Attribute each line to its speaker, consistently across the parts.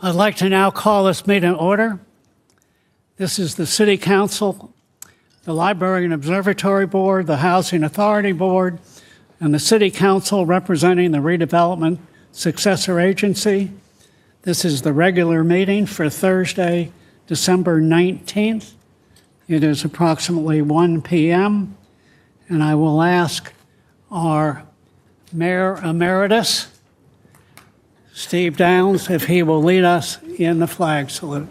Speaker 1: I'd like to now call this meeting to order. This is the City Council, the Library and Observatory Board, the Housing Authority Board, and the City Council representing the Redevelopment Successor Agency. This is the regular meeting for Thursday, December 19th. It is approximately 1 p.m., and I will ask our Mayor Emeritus, Steve Downs, if he will lead us in the flag salute.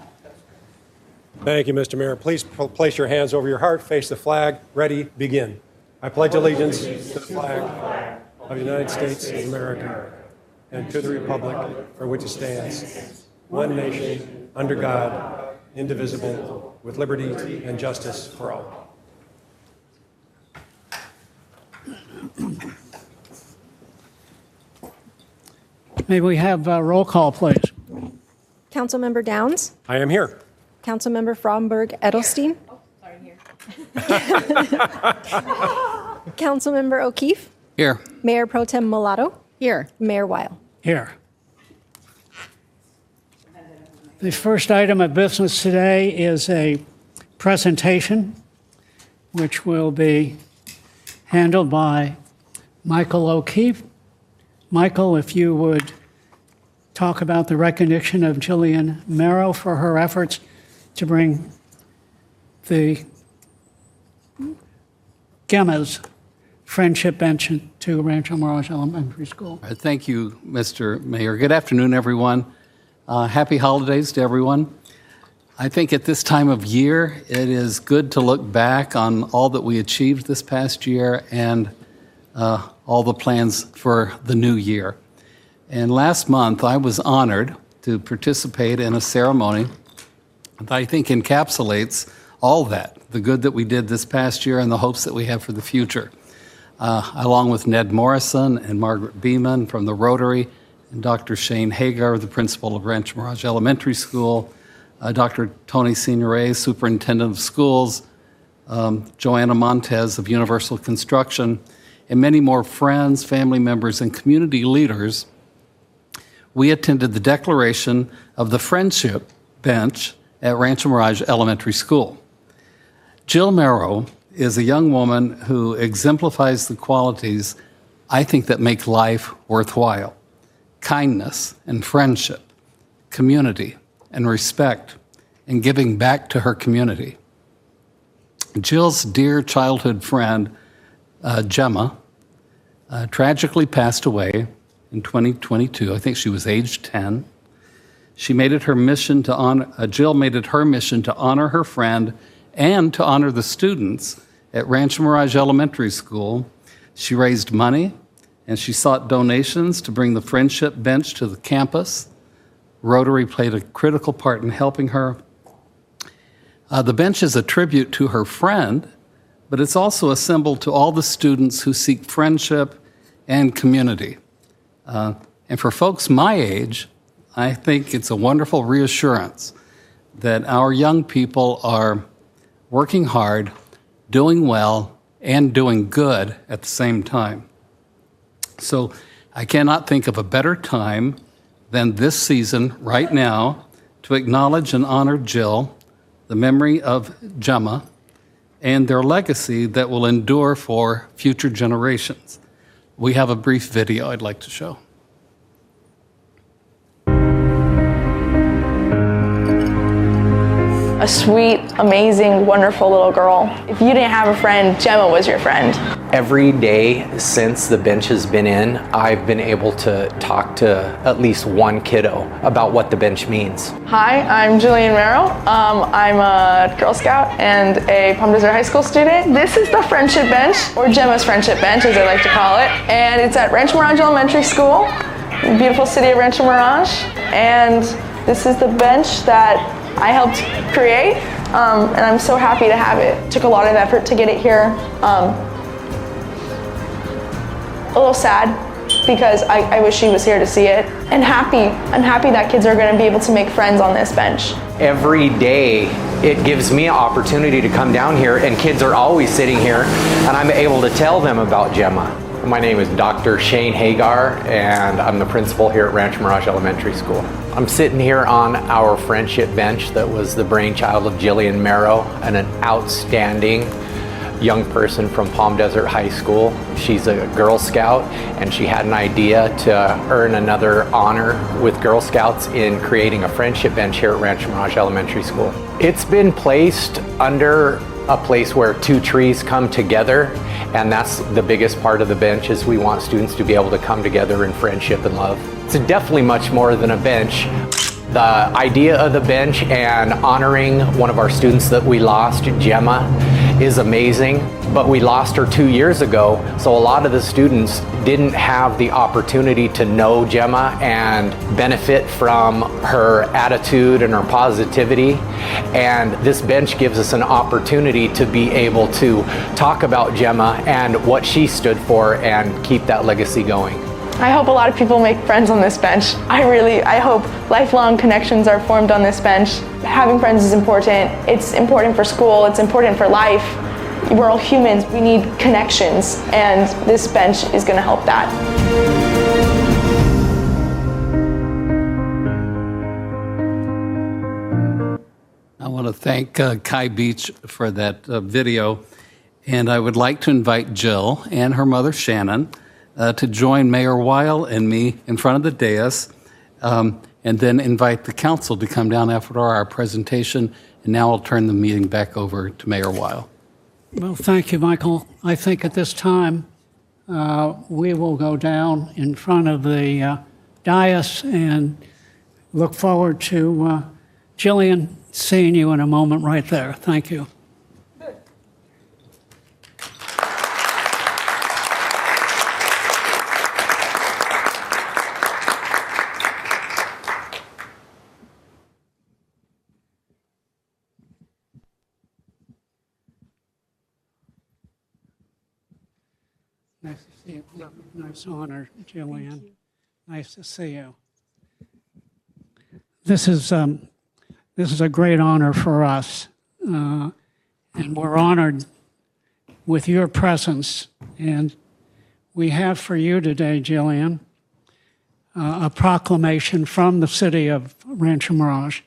Speaker 2: Thank you, Mr. Mayor. Please place your hands over your heart, face the flag, ready, begin. I pledge allegiance to the flag of the United States of America and to the republic for which it stands, one nation, under God, indivisible, with liberty and justice for all.
Speaker 1: May we have a roll call, please?
Speaker 3: Councilmember Downs,
Speaker 2: I am here.
Speaker 3: Councilmember Fromberg Edelstein. Here. Councilmember O'Keefe.
Speaker 4: Here.
Speaker 3: Mayor Pro Tem Mulatto.
Speaker 4: Here.
Speaker 3: Mayor Weil.
Speaker 1: Here. The first item of business today is a presentation, which will be handled by Michael O'Keefe. Michael, if you would talk about the recognition of Jillian Merrow for her efforts to bring the Gemma's Friendship Bench to Rancho Mirage Elementary School.
Speaker 4: Thank you, Mr. Mayor. Good afternoon, everyone. Happy holidays to everyone. I think at this time of year, it is good to look back on all that we achieved this past year and all the plans for the new year. And last month, I was honored to participate in a ceremony that I think encapsulates all that, the good that we did this past year and the hopes that we have for the future. Along with Ned Morrison and Margaret Beeman from the Rotary, and Dr. Shane Hagar, the principal of Rancho Mirage Elementary School, Dr. Tony Signoret, superintendent of schools, Joanna Montez of Universal Construction, and many more friends, family members, and community leaders, we attended the declaration of the Friendship Bench at Rancho Mirage Elementary School. Jill Merrow is a young woman who exemplifies the qualities I think that make life worthwhile: kindness and friendship, community and respect, and giving back to her community. Jill's dear childhood friend, Gemma, tragically passed away in 2022. I think she was age 10. She made it her mission to honor, Jill made it her mission to honor her friend and to honor the students at Rancho Mirage Elementary School. She raised money and she sought donations to bring the Friendship Bench to the campus. Rotary played a critical part in helping her. The bench is a tribute to her friend, but it's also a symbol to all the students who seek friendship and community. And for folks my age, I think it's a wonderful reassurance that our young people are working hard, doing well, and doing good at the same time. So I cannot think of a better time than this season right now to acknowledge and honor Jill, the memory of Gemma, and their legacy that will endure for future generations. We have a brief video I'd like to show.
Speaker 5: A sweet, amazing, wonderful little girl. If you didn't have a friend, Gemma was your friend.
Speaker 6: Every day since the bench has been in, I've been able to talk to at least one kiddo about what the bench means.
Speaker 5: Hi, I'm Jillian Merrow. I'm a Girl Scout and a Palm Desert High School student. This is the Friendship Bench, or Gemma's Friendship Bench as I like to call it. And it's at Rancho Mirage Elementary School, the beautiful city of Rancho Mirage. And this is the bench that I helped create, and I'm so happy to have it. It took a lot of effort to get it here. A little sad because I wish she was here to see it. And happy. I'm happy that kids are going to be able to make friends on this bench.
Speaker 6: Every day it gives me an opportunity to come down here, and kids are always sitting here, and I'm able to tell them about Gemma. My name is Dr. Shane Hagar, and I'm the principal here at Rancho Mirage Elementary School. I'm sitting here on our friendship bench that was the brainchild of Jillian Merrow, and an outstanding young person from Palm Desert High School. She's a Girl Scout, and she had an idea to earn another honor with Girl Scouts in creating a friendship bench here at Rancho Mirage Elementary School. It's been placed under a place where two trees come together, and that's the biggest part of the bench, is we want students to be able to come together in friendship and love. It's definitely much more than a bench. The idea of the bench and honoring one of our students that we lost, Gemma, is amazing, but we lost her 2 years ago, so a lot of the students didn't have the opportunity to know Gemma and benefit from her attitude and her positivity. And this bench gives us an opportunity to be able to talk about Gemma and what she stood for and keep that legacy going.
Speaker 5: I hope a lot of people make friends on this bench. I hope lifelong connections are formed on this bench. Having friends is important. It's important for school, it's important for life. We're all humans, we need connections, and this bench is gonna help that.
Speaker 4: I want to thank Kai Beach for that video, and I would like to invite Jill and her mother Shannon to join Mayor Weil and me in front of the dais, and then invite the council to come down after our presentation. And now I'll turn the meeting back over to Mayor Weil.
Speaker 1: Well, thank you, Michael. I think at this time, we will go down in front of the dais and look forward to Jillian seeing you in a moment right there. Thank you. Nice to see you. Nice honor, Jillian. Nice to see you. This is a great honor for us, and we're honored with your presence. And we have for you today, Jillian, a proclamation from the city of Rancho Mirage.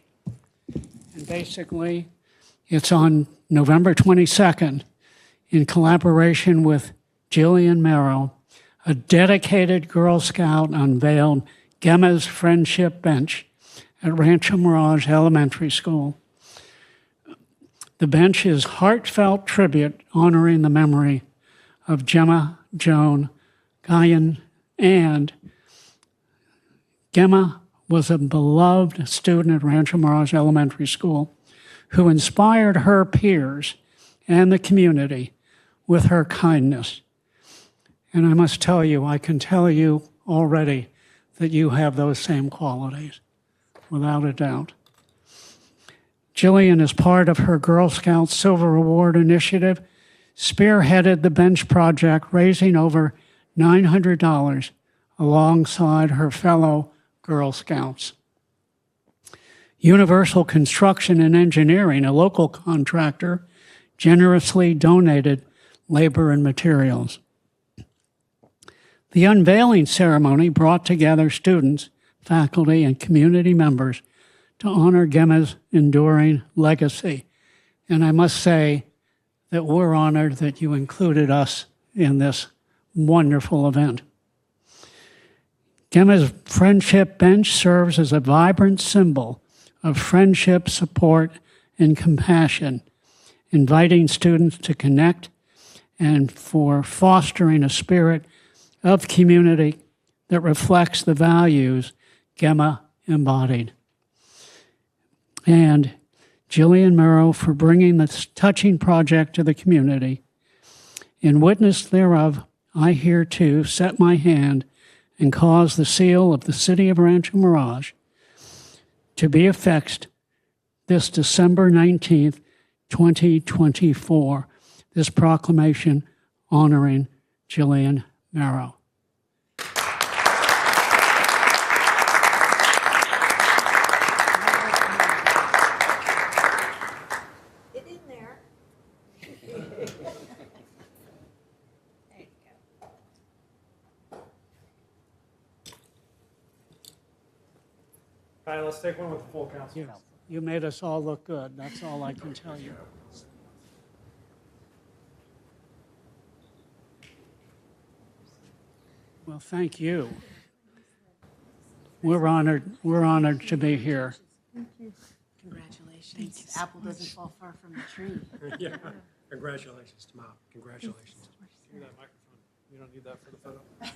Speaker 1: And basically, it's on November 22nd, in collaboration with Jillian Merrow, a dedicated Girl Scout unveiled Gemma's Friendship Bench at Rancho Mirage Elementary School. The bench is heartfelt tribute honoring the memory of Gemma Joan Guyon, and Gemma was a beloved student at Rancho Mirage Elementary School who inspired her peers and the community with her kindness. And I must tell you, I can tell you already that you have those same qualities, without a doubt. Jillian, as part of her Girl Scout Silver Award initiative, spearheaded the bench project, raising over $900 alongside her fellow Girl Scouts. Universal Construction and Engineering, a local contractor, generously donated labor and materials. The unveiling ceremony brought together students, faculty, and community members to honor Gemma's enduring legacy. And I must say that we're honored that you included us in this wonderful event. Gemma's Friendship Bench serves as a vibrant symbol of friendship, support, and compassion, inviting students to connect and for fostering a spirit of community that reflects the values Gemma embodied. And Jillian Merrow for bringing this touching project to the community. In witness thereof, I hereto set my hand and cause the seal of the city of Rancho Mirage to be affixed this December 19th, 2024, this proclamation honoring Jillian Merrow.
Speaker 3: Get in there.
Speaker 2: All right, let's take one with the full council.
Speaker 1: You made us all look good. That's all I can tell you. Well, thank you. We're honored to be here.
Speaker 7: Congratulations. Apple doesn't fall far from the tree.
Speaker 2: Yeah, congratulations to Mom. Congratulations. Give me that microphone. You don't need that for the photo? Okay.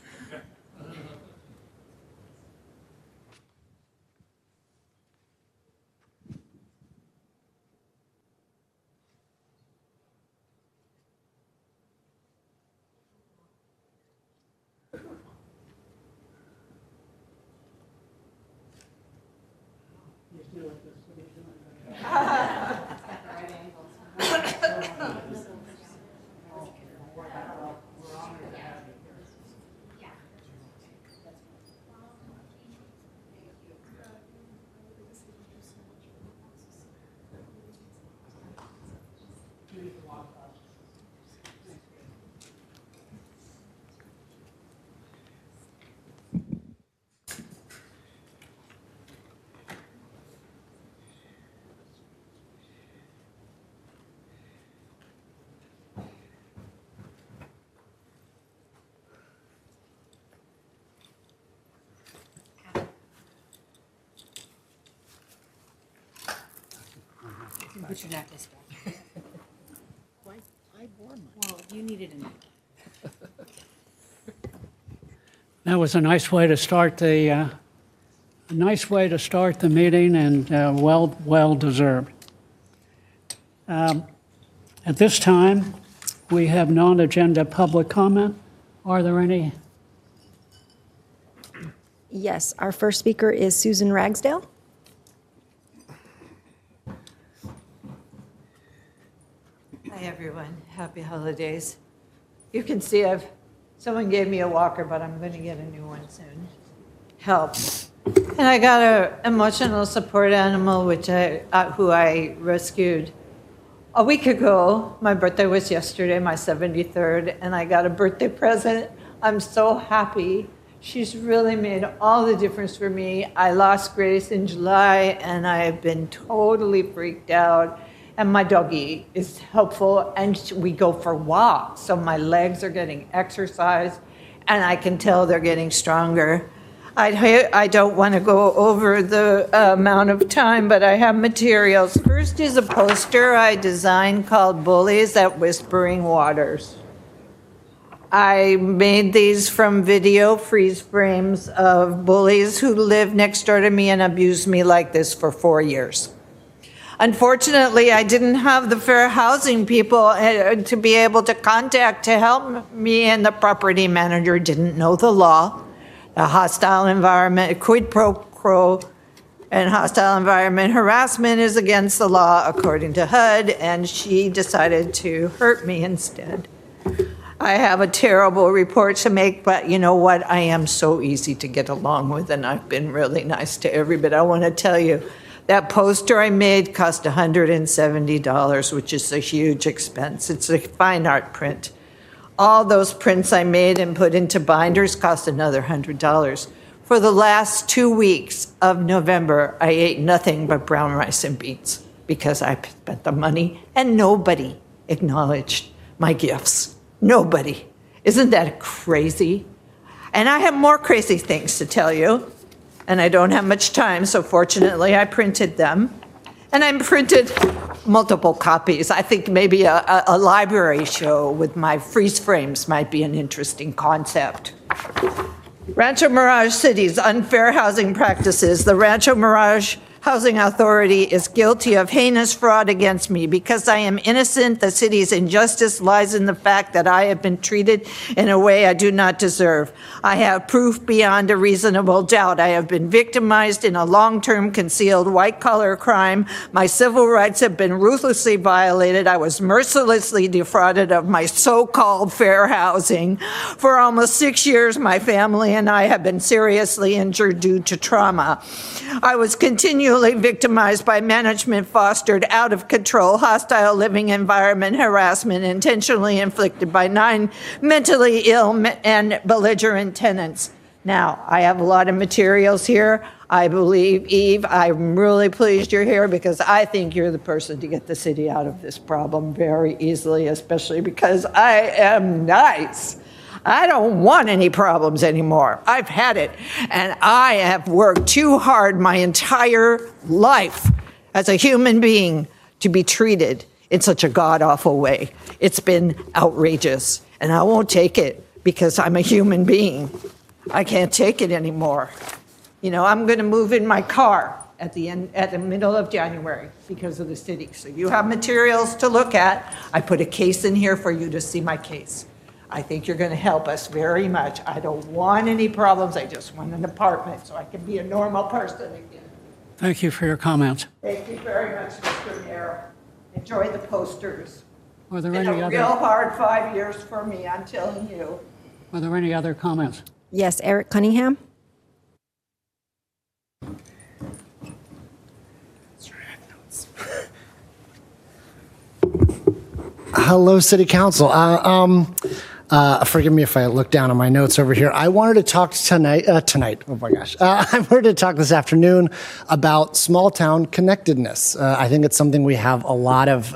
Speaker 7: Put your necklace back. I wore mine. Well, you needed a necklace.
Speaker 1: That was a nice way to start the meeting, and well deserved. At this time, we have non-agenda public comment. Are there any?
Speaker 3: Yes, our first speaker is Susan Ragsdale.
Speaker 8: Hi, everyone. Happy holidays. You can see someone gave me a walker, but I'm going to get a new one soon. Help. And I got an emotional support animal, who I rescued a week ago. My birthday was yesterday, my 73rd, and I got a birthday present. I'm so happy. She's really made all the difference for me. I lost Grace in July, and I've been totally freaked out. And my doggie is helpful, and we go for walks. So my legs are getting exercise, and I can tell they're getting stronger. I don't want to go over the amount of time, but I have materials. First is a poster I designed called Bullies at Whispering Waters. I made these from video freeze frames of bullies who live next door to me and abused me like this for 4 years. Unfortunately, I didn't have the fair housing people to be able to contact to help me, and the property manager didn't know the law. The hostile environment, quid pro quo, and hostile environment harassment is against the law according to HUD, and she decided to hurt me instead. I have a terrible report to make, but you know what? I am so easy to get along with, and I've been really nice to everybody. I want to tell you, that poster I made cost $170, which is a huge expense. It's a fine art print. All those prints I made and put into binders cost another $100. For the last 2 weeks of November, I ate nothing but brown rice and beans because I spent the money, and nobody acknowledged my gifts. Nobody. Isn't that crazy? And I have more crazy things to tell you. And I don't have much time, so fortunately I printed them. And I printed multiple copies. I think maybe a library show with my freeze frames might be an interesting concept. Rancho Mirage City's unfair housing practices. The Rancho Mirage Housing Authority is guilty of heinous fraud against me. Because I am innocent, the city's injustice lies in the fact that I have been treated in a way I do not deserve. I have proof beyond a reasonable doubt. I have been victimized in a long-term concealed white-collar crime. My civil rights have been ruthlessly violated. I was mercilessly defrauded of my so-called fair housing. For almost 6 years, my family and I have been seriously injured due to trauma. I was continually victimized by management-fostered, out-of-control, hostile living environment harassment intentionally inflicted by 9 mentally ill and belligerent tenants. Now, I have a lot of materials here. I believe, Eve, I'm really pleased you're here because I think you're the person to get the city out of this problem very easily, especially because I am nice. I don't want any problems anymore. I've had it. And I have worked too hard my entire life as a human being to be treated in such a god-awful way. It's been outrageous. And I won't take it because I'm a human being. I can't take it anymore. You know, I'm going to move in my car at the middle of January because of the city. So you have materials to look at. I put a case in here for you to see my case. I think you're going to help us very much. I don't want any problems. I just want an apartment so I can be a normal person again.
Speaker 1: Thank you for your comments.
Speaker 8: Thank you very much, Mr. Mayor. Enjoy the posters.
Speaker 1: Are there
Speaker 8: It's
Speaker 1: any
Speaker 8: been a
Speaker 1: other,
Speaker 8: real hard 5 years for me, I'm telling you.
Speaker 1: are there any other comments?
Speaker 3: Yes, Eric Cunningham.
Speaker 9: Hello, City Council. Forgive me if I look down on my notes over here. I wanted to talk tonight. Oh my gosh. I wanted to talk this afternoon about small town connectedness. I think it's something we have a lot of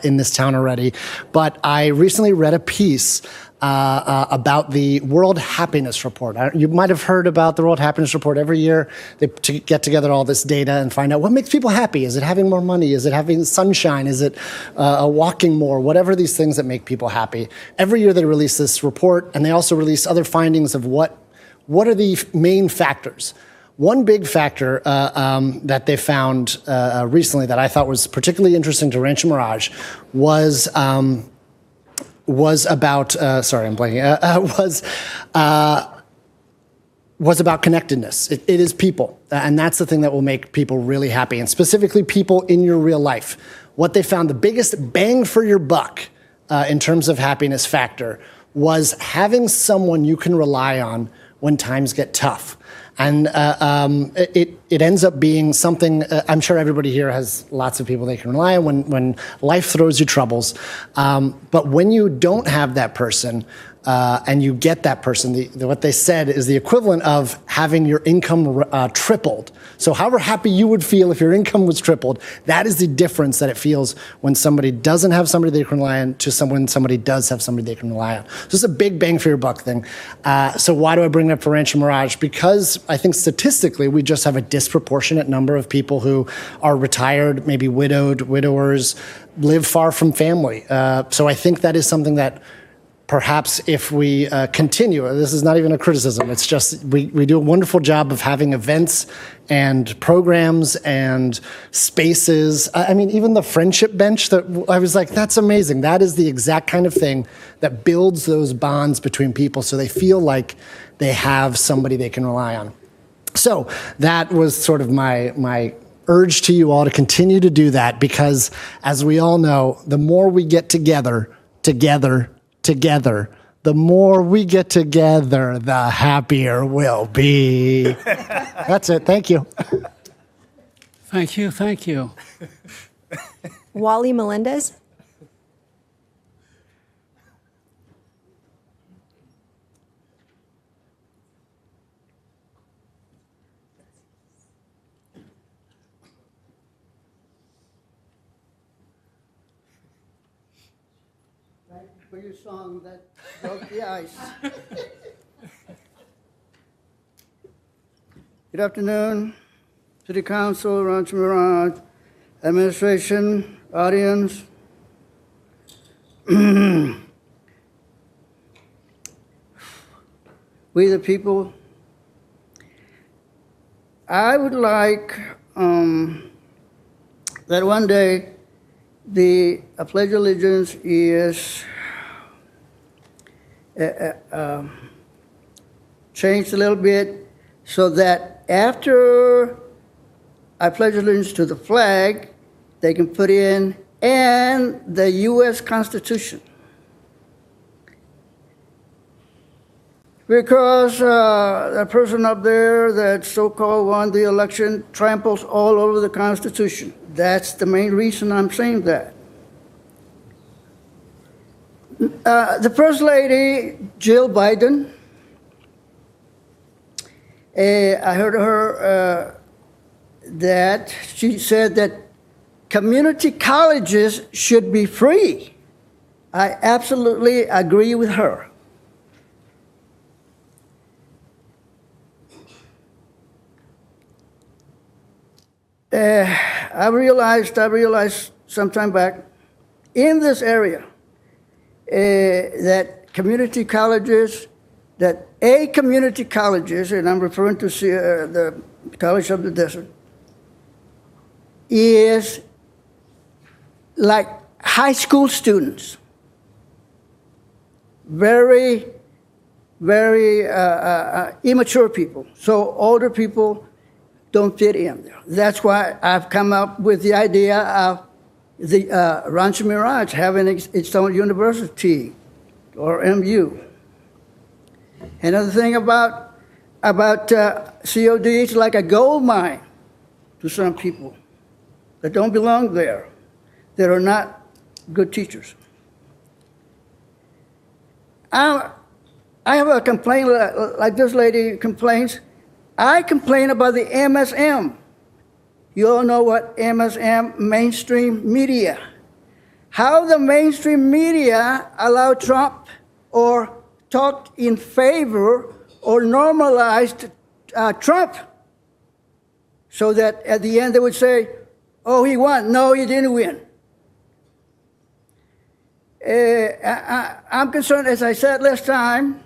Speaker 9: in this town already. But I recently read a piece about the World Happiness Report. You might have heard about the World Happiness Report. Every year they get together all this data and find out what makes people happy. Is it having more money? Is it having sunshine? Is it walking more? Whatever these things that make people happy. Every year they release this report, and they also release other findings of what are the main factors. One big factor that they found recently that I thought was particularly interesting to Rancho Mirage was about was about connectedness. It is people, and that's the thing that will make people really happy, and specifically people in your real life. What they found, the biggest bang for your buck in terms of happiness factor, was having someone you can rely on when times get tough. And it ends up being something, I'm sure everybody here has lots of people they can rely on when life throws you troubles. But when you don't have that person, and you get that person, what they said is the equivalent of having your income tripled. So however happy you would feel if your income was tripled, that is the difference that it feels when somebody doesn't have somebody they can rely on to when somebody does have somebody they can rely on. So it's a big bang for your buck thing. So why do I bring it up for Rancho Mirage? Because I think statistically we just have a disproportionate number of people who are retired, maybe widowed, widowers, live far from family. So I think that is something that perhaps if we continue, this is not even a criticism, it's just we do a wonderful job of having events and programs and spaces. I mean, even the friendship bench, that I was like, that's amazing. That is the exact kind of thing that builds those bonds between people so they feel like they have somebody they can rely on. So that was sort of my urge to you all to continue to do that, because as we all know, the more we get together, the more we get together, the happier we'll be. That's it. Thank you.
Speaker 1: Thank you, thank you.
Speaker 3: Wally Melendez.
Speaker 10: For your song that broke the ice. Good afternoon, City Council, Rancho Mirage, administration, audience. We the people. I would like that one day the Pledge of Allegiance is changed a little bit so that after I pledge allegiance to the flag, they can put in and the U.S. Constitution. Because the person up there that so-called won the election tramples all over the Constitution. That's the main reason I'm saying that. The First Lady, Jill Biden, I heard her that she said that community colleges should be free. I absolutely agree with her. I realized sometime back in this area that community colleges, community colleges, and I'm referring to the College of the Desert, is like high school students. Very, very immature people. So older people don't fit in there. That's why I've come up with the idea of the Rancho Mirage having its own university, or MU. Another thing about COD, it's like a gold mine to some people that don't belong there, that are not good teachers. I have a complaint like this lady complains. I complain about the MSM. You all know what MSM, mainstream media. How the mainstream media allow Trump or talked in favor or normalized Trump, so that at the end they would say, oh, he won. No, he didn't win. I'm concerned, as I said last time,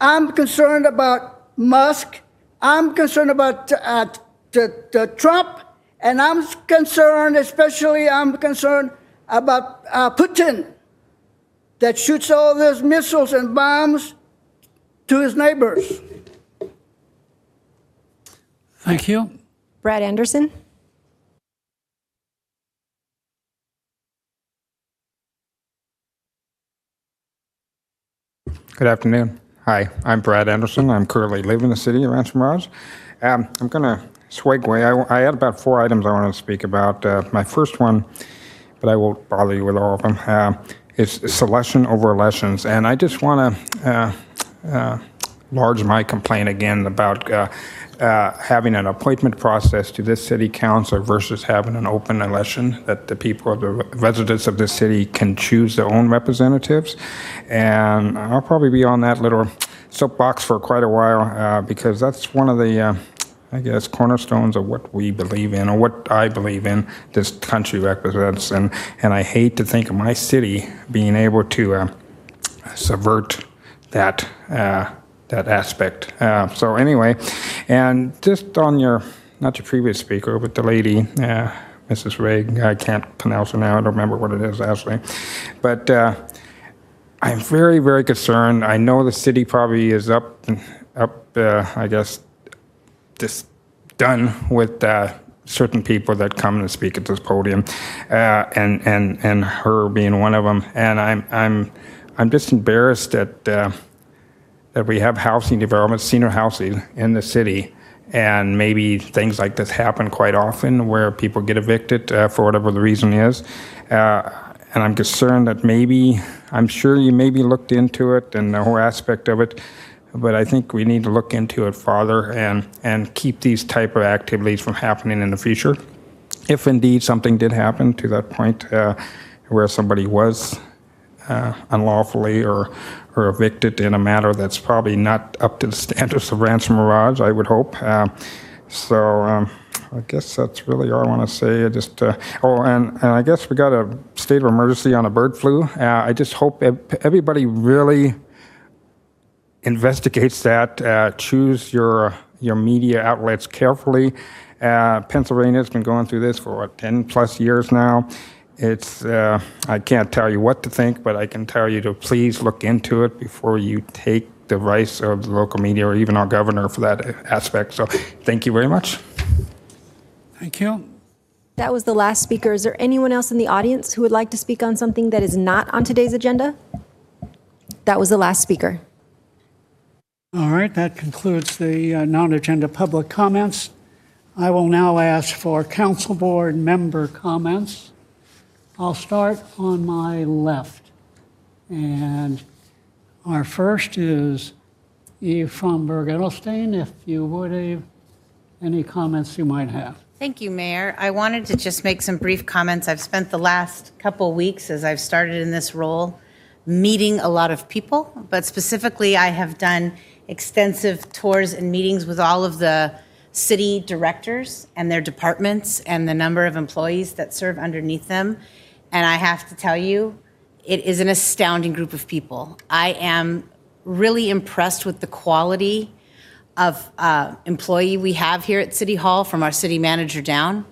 Speaker 10: I'm concerned about Musk. I'm concerned about Trump, and I'm concerned about Putin, that shoots all those missiles and bombs to his neighbors.
Speaker 1: Thank you.
Speaker 3: Brad Anderson.
Speaker 11: Good afternoon. Hi, I'm Brad Anderson. I'm currently living in the city of Rancho Mirage. I'm going to segue. I had about 4 items I want to speak about. My first one, but I won't bother you with all of them, is selection over elections. And I just want to large my complaint again about having an appointment process to this city council versus having an open election, that the people, the residents of the city can choose their own representatives. And I'll probably be on that little soapbox for quite a while because that's one of the, I guess, cornerstones of what we believe in, or what I believe in, this country represents. And I hate to think of my city being able to subvert that aspect. So anyway, and just on not your previous speaker, but the lady, Mrs. Raig, I can't pronounce her now, I don't remember what it is actually, but I'm very, very concerned. I know the city probably is I guess, just done with certain people that come and speak at this podium, and her being one of them. And I'm just embarrassed that we have housing development, senior housing in the city, and maybe things like this happen quite often where people get evicted for whatever the reason is. And I'm concerned that I'm sure you maybe looked into it and the whole aspect of it, but I think we need to look into it farther and keep these type of activities from happening in the future. If indeed something did happen to that point where somebody was unlawfully or evicted in a manner that's probably not up to the standards of Rancho Mirage, I would hope. I guess that's really all I want to say. And I guess we got a state of emergency on a bird flu. I just hope everybody really investigates that. Choose your media outlets carefully. Pennsylvania's been going through this for 10 plus years now. I can't tell you what to think, but I can tell you to please look into it before you take the advice of the local media or even our governor for that aspect. So thank you very much.
Speaker 1: Thank you.
Speaker 3: That was the last speaker. Is there anyone else in the audience who would like to speak on something that is not on today's agenda? That was the last speaker.
Speaker 1: All right, that concludes the non-agenda public comments. I will now ask for council board member comments. I'll start on my left. And our first is Eve from Berg Edelstein. If you would, Eve, any comments you might have.
Speaker 7: Thank you, Mayor. I wanted to just make some brief comments. I've spent the last couple weeks as I've started in this role meeting a lot of people, but specifically I have done extensive tours and meetings with all of the city directors and their departments and the number of employees that serve underneath them. And I have to tell you, it is an astounding group of people. I am really impressed with the quality of employee we have here at City Hall, from our city manager down.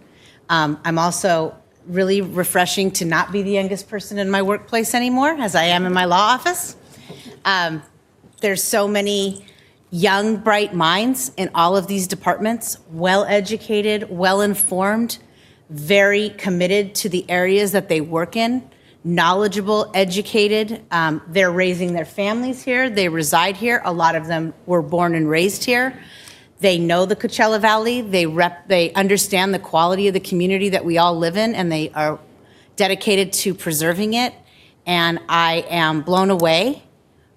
Speaker 7: I'm also really refreshing to not be the youngest person in my workplace anymore, as I am in my law office. There's so many young, bright minds in all of these departments, well-educated, well-informed, very committed to the areas that they work in, knowledgeable, educated. They're raising their families here. They reside here. A lot of them were born and raised here. They know the Coachella Valley. They understand the quality of the community that we all live in, and they are dedicated to preserving it. And I am blown away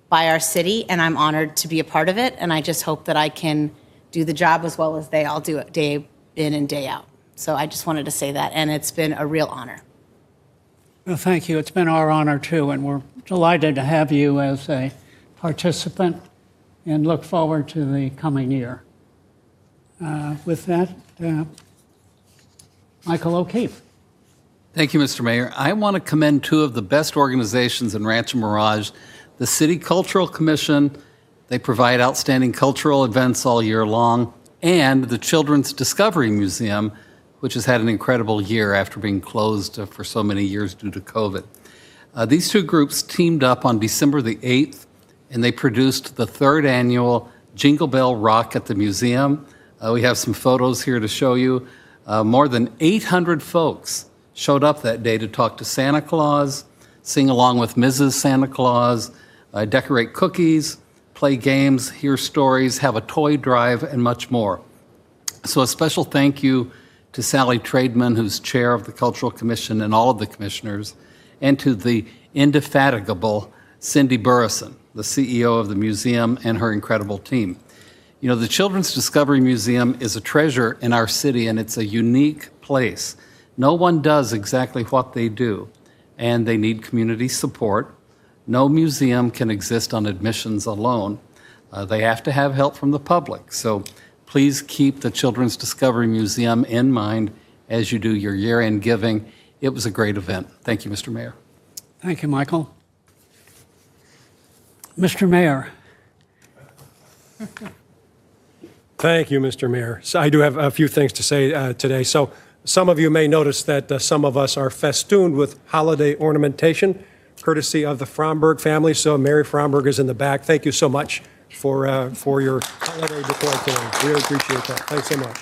Speaker 7: by our city, and I'm honored to be a part of it. And I just hope that I can do the job as well as they all do it day in and day out. So I just wanted to say that, and it's been a real honor.
Speaker 1: Well, thank you. It's been our honor, too, and we're delighted to have you as a participant and look forward to the coming year. With that, Michael O'Keefe.
Speaker 4: Thank you, Mr. Mayor. I want to commend two of the best organizations in Rancho Mirage, the City Cultural Commission. They provide outstanding cultural events all year long, and the Children's Discovery Museum, which has had an incredible year after being closed for so many years due to COVID. These two groups teamed up on December the 8th, and they produced the third annual Jingle Bell Rock at the Museum. We have some photos here to show you. More than 800 folks showed up that day to talk to Santa Claus, sing along with Mrs. Santa Claus, decorate cookies, play games, hear stories, have a toy drive, and much more. So a special thank you to Sally Tradman, who's chair of the Cultural Commission, and all of the commissioners, and to the indefatigable Cindy Burrison, the CEO of the museum, and her incredible team. You know, the Children's Discovery Museum is a treasure in our city, and it's a unique place. No one does exactly what they do, and they need community support. No museum can exist on admissions alone. They have to have help from the public. So please keep the Children's Discovery Museum in mind as you do your year-end giving. It was a great event. Thank you, Mr. Mayor.
Speaker 1: Thank you, Michael. Mr. Mayor.
Speaker 2: Thank you, Mr. Mayor. So I do have a few things to say today. So some of you may notice that some of us are festooned with holiday ornamentation, courtesy of the Fromberg family. So Mary Fromberg is in the back. Thank you so much for your holiday decor today. Really appreciate that. Thanks so much.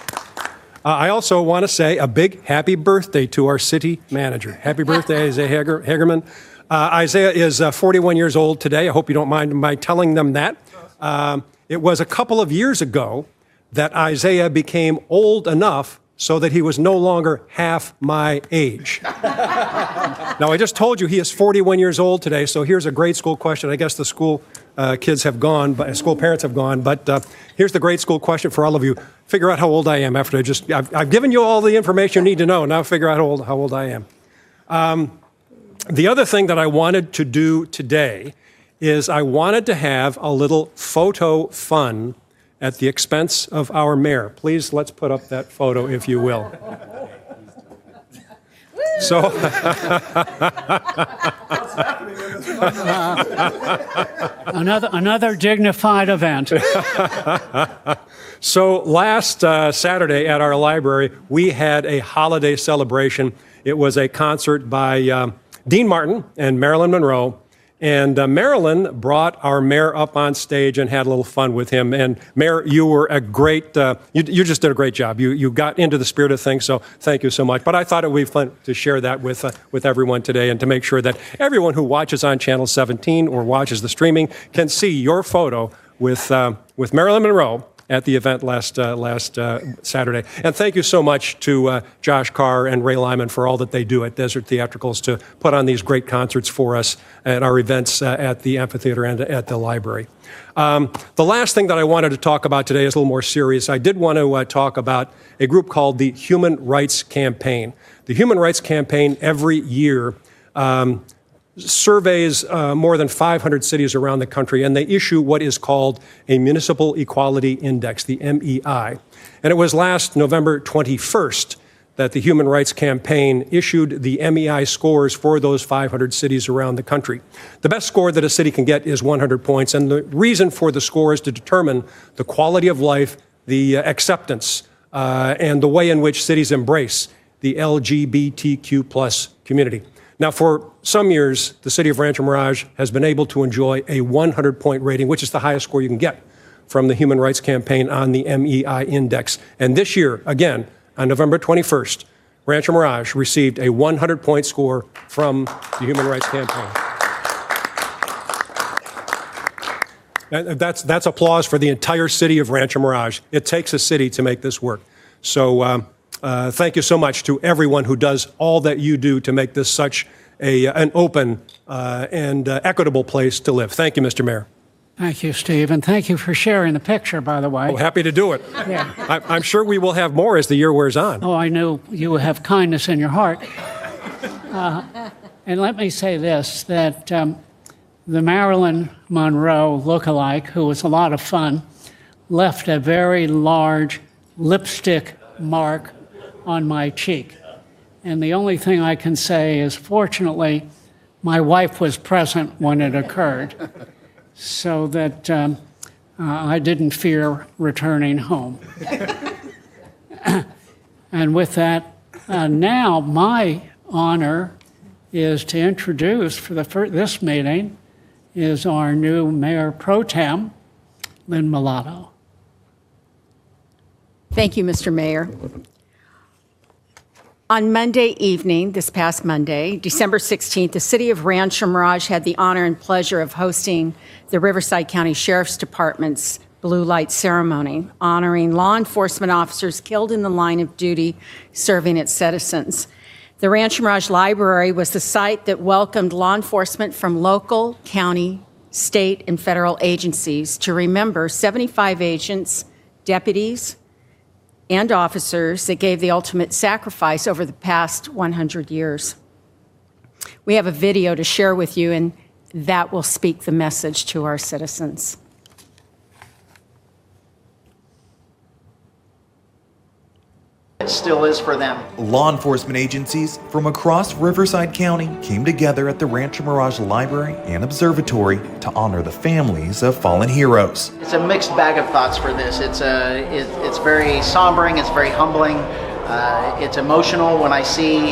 Speaker 2: I also want to say a big happy birthday to our city manager. Happy birthday, Isaiah Hagerman. Isaiah is 41 years old today. I hope you don't mind my telling them that. It was a couple of years ago that Isaiah became old enough so that he was no longer half my age. Now, I just told you he is 41 years old today, so here's a grade school question. I guess the school kids have gone, but school parents have gone, but here's the grade school question for all of you. Figure out how old I am after I've given you all the information you need to know. Now figure out how old I am. The other thing that I wanted to do today is I wanted to have a little photo fun at the expense of our mayor. Please, let's put up that photo, if you will. So,
Speaker 1: another dignified event.
Speaker 2: So last Saturday at our library, we had a holiday celebration. It was a concert by Dean Martin and Marilyn Monroe. And Marilyn brought our mayor up on stage and had a little fun with him. And Mayor, you were a great, you just did a great job. You got into the spirit of things, so thank you so much. But I thought it would be fun to share that with everyone today and to make sure that everyone who watches on Channel 17 or watches the streaming can see your photo with Marilyn Monroe at the event last Saturday. And thank you so much to Josh Carr and Ray Lyman for all that they do at Desert Theatricals to put on these great concerts for us at our events at the amphitheater and at the library. The last thing that I wanted to talk about today is a little more serious. I did want to talk about a group called the Human Rights Campaign. The Human Rights Campaign every year surveys more than 500 cities around the country, and they issue what is called a Municipal Equality Index, the MEI. And it was last November 21st that the Human Rights Campaign issued the MEI scores for those 500 cities around the country. The best score that a city can get is 100 points, and the reason for the score is to determine the quality of life, the acceptance, and the way in which cities embrace the LGBTQ+ community. Now, for some years, the city of Rancho Mirage has been able to enjoy a 100-point rating, which is the highest score you can get from the Human Rights Campaign on the MEI index. And this year, again, on November 21st, Rancho Mirage received a 100-point score from the Human Rights Campaign. And that's applause for the entire city of Rancho Mirage. It takes a city to make this work. So thank you so much to everyone who does all that you do to make this such an open and equitable place to live. Thank you, Mr. Mayor.
Speaker 1: Thank you, Steve, and thank you for sharing the picture, by the way.
Speaker 2: Oh, happy to do it.
Speaker 1: Yeah.
Speaker 2: I'm sure we will have more as the year wears on.
Speaker 1: Oh, I knew you have kindness in your heart. And let me say this, that the Marilyn Monroe lookalike, who was a lot of fun, left a very large lipstick mark on my cheek. And the only thing I can say is, fortunately, my wife was present when it occurred, so that I didn't fear returning home. And with that, now my honor is to introduce for this meeting is our new Mayor Pro Tem, Lynn Mulatto.
Speaker 12: Thank you, Mr. Mayor. On Monday evening, this past Monday, December 16th, the city of Rancho Mirage had the honor and pleasure of hosting the Riverside County Sheriff's Department's Blue Light Ceremony, honoring law enforcement officers killed in the line of duty serving its citizens. The Rancho Mirage Library was the site that welcomed law enforcement from local, county, state, and federal agencies to remember 75 agents, deputies, and officers that gave the ultimate sacrifice over the past 100 years. We have a video to share with you, and that will speak the message to our citizens.
Speaker 13: It still is for them. Law enforcement agencies from across Riverside County came together at the Rancho Mirage Library and Observatory to honor the families of fallen heroes. It's a mixed bag of thoughts for this. It's very sombering, it's very humbling, it's emotional when I see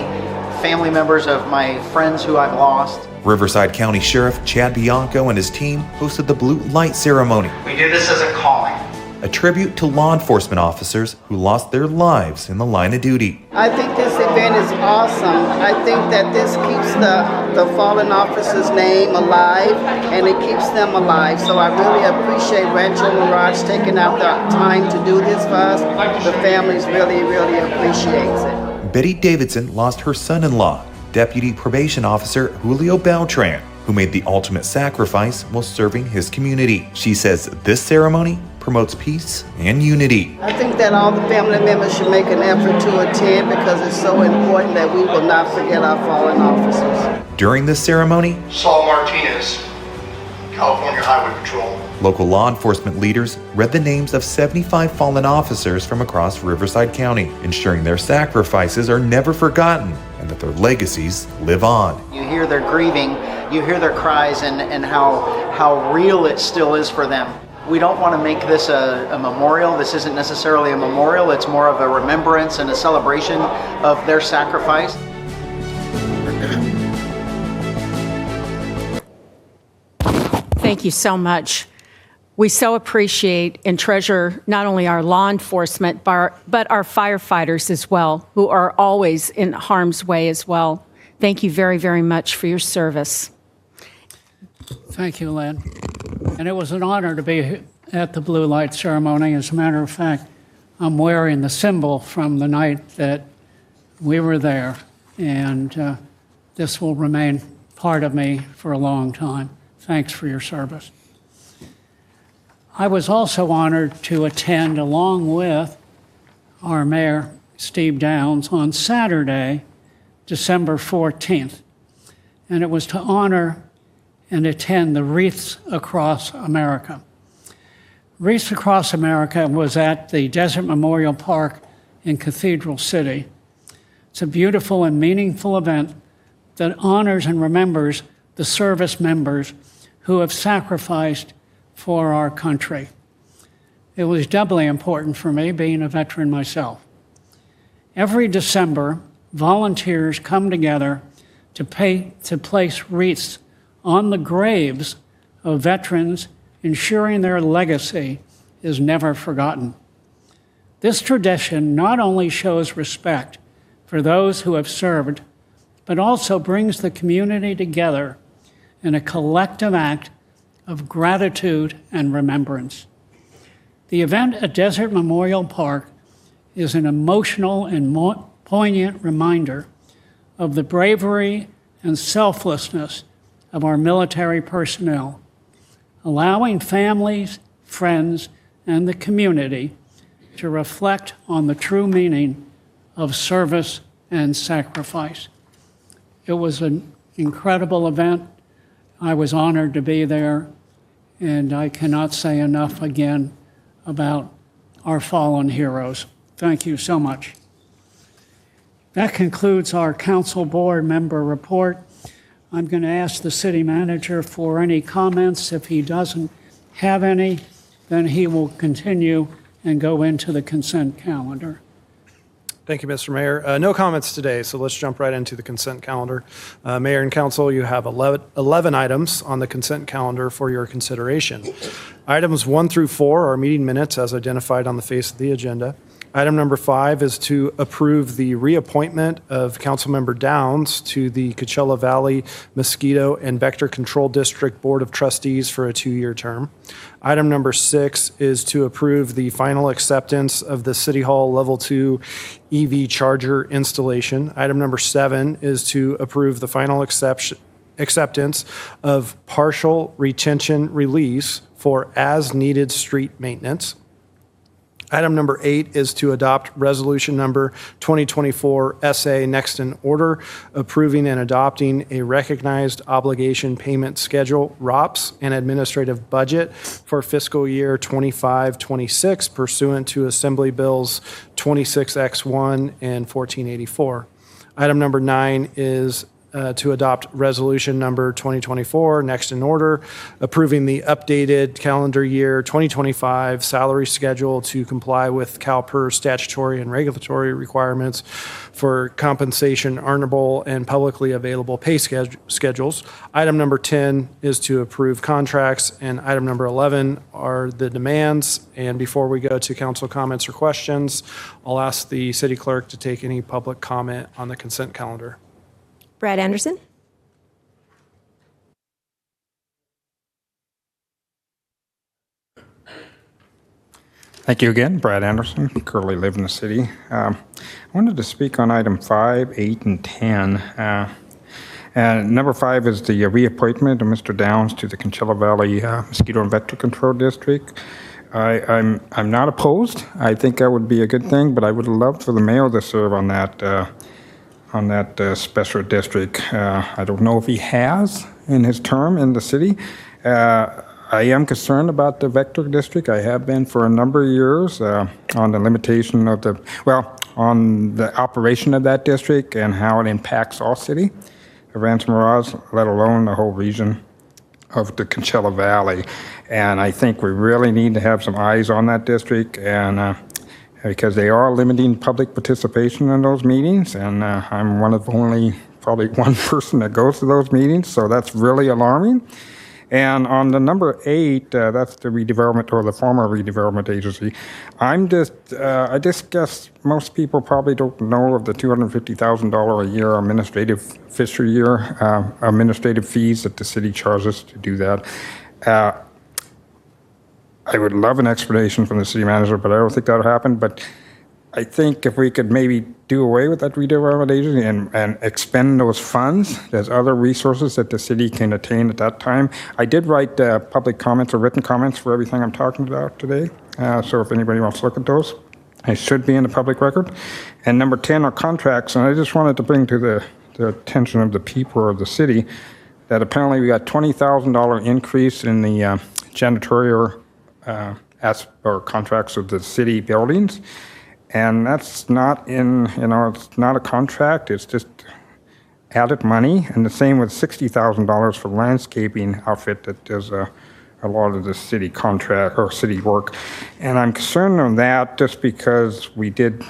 Speaker 13: family members of my friends who I've lost. Riverside County Sheriff Chad Bianco and his team hosted the Blue Light Ceremony. We do this as a calling. A tribute to law enforcement officers who lost their lives in the line of duty.
Speaker 14: I think this event is awesome. I think that this keeps the fallen officers' name alive, and it keeps them alive. So I really appreciate Rancho Mirage taking out the time to do this for us. The families really, really appreciates it.
Speaker 13: Betty Davidson lost her son-in-law, Deputy Probation Officer Julio Beltran, who made the ultimate sacrifice while serving his community. She says this ceremony promotes peace and unity.
Speaker 14: I think that all the family members should make an effort to attend because it's so important that we will not forget our fallen officers.
Speaker 13: During this ceremony,
Speaker 15: Saul Martinez, California Highway Patrol.
Speaker 13: Local law enforcement leaders read the names of 75 fallen officers from across Riverside County, ensuring their sacrifices are never forgotten and that their legacies live on.
Speaker 14: You hear their grieving, you hear their cries, and how real it still is for them. We don't want to make this a memorial. This isn't necessarily a memorial. It's more of a remembrance and a celebration of their sacrifice.
Speaker 12: Thank you so much. We so appreciate and treasure not only our law enforcement, but our firefighters as well, who are always in harm's way as well. Thank you very, very much for your service.
Speaker 1: Thank you, Lynn. And it was an honor to be at the blue light ceremony. As a matter of fact, I'm wearing the symbol from the night that we were there, and this will remain part of me for a long time. Thanks for your service. I was also honored to attend, along with our mayor, Steve Downs, on Saturday, December 14th, and it was to honor and attend the Wreaths Across America. Wreaths Across America was at the Desert Memorial Park in Cathedral City. It's a beautiful and meaningful event that honors and remembers the service members who have sacrificed for our country. It was doubly important for me, being a veteran myself. Every December, volunteers come together to place wreaths on the graves of veterans, ensuring their legacy is never forgotten. This tradition not only shows respect for those who have served, but also brings the community together in a collective act of gratitude and remembrance. The event at Desert Memorial Park is an emotional and poignant reminder of the bravery and selflessness of our military personnel, allowing families, friends, and the community to reflect on the true meaning of service and sacrifice. It was an incredible event. I was honored to be there, and I cannot say enough again about our fallen heroes. Thank you so much. That concludes our council board member report. I'm going to ask the city manager for any comments. If he doesn't have any, then he will continue and go into the consent calendar.
Speaker 16: Thank you, Mr. Mayor. No comments today, so let's jump right into the consent calendar. Mayor and council, you have 11 items on the consent calendar for your consideration. Items 1 through 4 are meeting minutes as identified on the face of the agenda. Item number 5 is to approve the reappointment of Councilmember Downs to the Coachella Valley Mosquito and Vector Control District Board of Trustees for a 2-year term. Item number 6 is to approve the final acceptance of the City Hall Level 2 EV charger installation. Item number 7 is to approve the final acceptance of partial retention release for as-needed street maintenance. Item number 8 is to adopt resolution number 2024 SA Next in Order, approving and adopting a recognized obligation payment schedule, ROPS, and administrative budget for fiscal year 25-26 pursuant to Assembly Bills 26X1 and 1484. Item number 9 is to adopt resolution number 2024, Next in Order, approving the updated calendar year 2025 salary schedule to comply with CalPERS statutory and regulatory requirements for compensation earnable and publicly available pay schedules. Item number 10 is to approve contracts, and item number 11 are the demands. And before we go to council comments or questions, I'll ask the city clerk to take any public comment on the consent calendar.
Speaker 3: Brad Anderson.
Speaker 11: Thank you again, Brad Anderson, currently live in the city. I wanted to speak on item 5, 8, and 10. And number 5 is the reappointment of Mr. Downs to the Coachella Valley Mosquito and Vector Control District. I'm not opposed. I think that would be a good thing, but I would love for the mayor to serve on that special district. I don't know if he has in his term in the city. I am concerned about the Vector District. I have been for a number of years on the limitation of on the operation of that district and how it impacts our city of Rancho Mirage, let alone the whole region of the Coachella Valley. And I think we really need to have some eyes on that district, and because they are limiting public participation in those meetings, and I'm one of only probably one person that goes to those meetings, so that's really alarming. And on the number 8, that's the redevelopment or the former redevelopment agency. I just guess most people probably don't know of the $250,000 a year administrative fees that the city charges to do that. I would love an explanation from the city manager, but I don't think that'll happen. But I think if we could maybe do away with that redevelopment agency and expend those funds, there's other resources that the city can attain at that time. I did write public comments or written comments for everything I'm talking about today. So if anybody wants to look at those, it should be in the public record. And number 10 are contracts. And I just wanted to bring to the attention of the people of the city that apparently we got $20,000 increase in the janitorial or contracts of the city buildings. And that's not it's not a contract, it's just added money. And the same with $60,000 for landscaping outfit that does a lot of the city contract or city work. And I'm concerned on that just because we did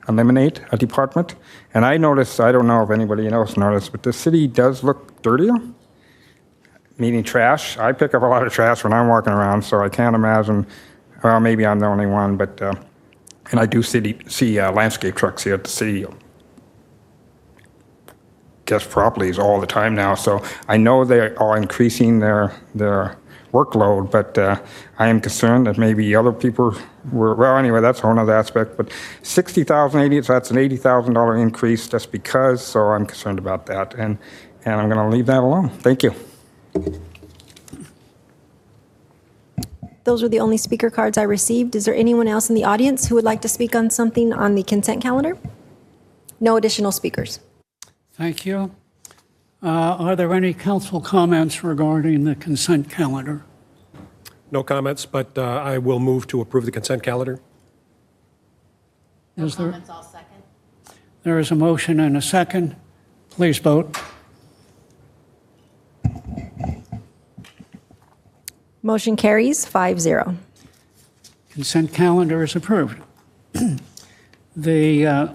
Speaker 11: eliminate a department. And I noticed, I don't know if anybody else noticed, but the city does look dirtier, meaning trash. I pick up a lot of trash when I'm walking around, so I can't imagine, well, maybe I'm the only one, but and I do see landscape trucks here at the city, guest properties all the time now. So I know they are increasing their workload, but I am concerned that maybe other people were, well, anyway, that's a whole other aspect. But $60,080, so that's an $80,000 increase just because, so I'm concerned about that. And I'm going to leave that alone. Thank you.
Speaker 3: Those were the only speaker cards I received. Is there anyone else in the audience who would like to speak on something on the consent calendar? No additional speakers.
Speaker 1: Thank you. Are there any council comments regarding the consent calendar?
Speaker 2: No comments, but I will move to approve the consent calendar.
Speaker 1: Is there? Comments, I'll second. There is a motion and a second. Please vote.
Speaker 3: Motion carries 5-0.
Speaker 1: Consent calendar is approved. We'll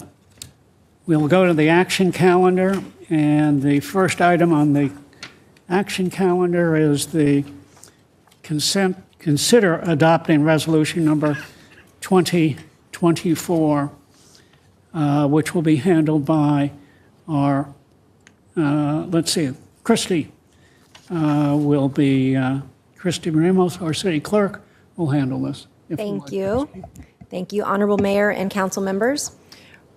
Speaker 1: go to the action calendar, and the first item on the action calendar is the consider adopting resolution number 2024, which will be handled by our, Christy will be, Christy Ramos, our city clerk, will handle this.
Speaker 3: Thank you. Thank you, Honorable Mayor and council members.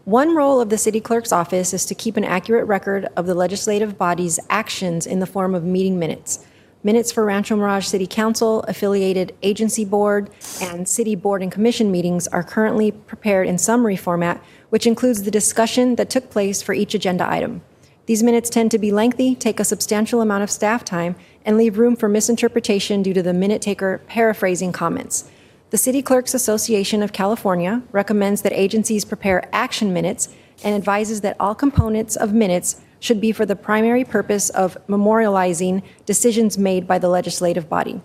Speaker 3: One role of the city clerk's office is to keep an accurate record of the legislative body's actions in the form of meeting minutes. Minutes for Rancho Mirage City Council, affiliated agency board, and city board and commission meetings are currently prepared in summary format, which includes the discussion that took place for each agenda item. These minutes tend to be lengthy, take a substantial amount of staff time, and leave room for misinterpretation due to the minute taker paraphrasing comments. The City Clerks Association of California recommends that agencies prepare action minutes and advises that all components of minutes should be for the primary purpose of memorializing decisions made by the legislative body.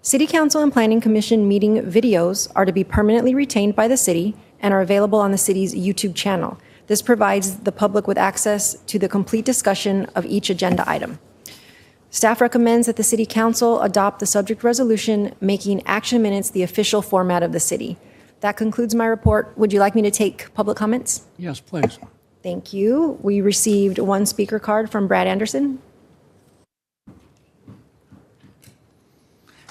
Speaker 3: City Council and Planning Commission meeting videos are to be permanently retained by the city and are available on the city's YouTube channel. This provides the public with access to the complete discussion of each agenda item. Staff recommends that the City Council adopt the subject resolution, making action minutes the official format of the city. That concludes my report. Would you like me to take public comments?
Speaker 1: Yes, please.
Speaker 3: Thank you. We received one speaker card from Brad Anderson.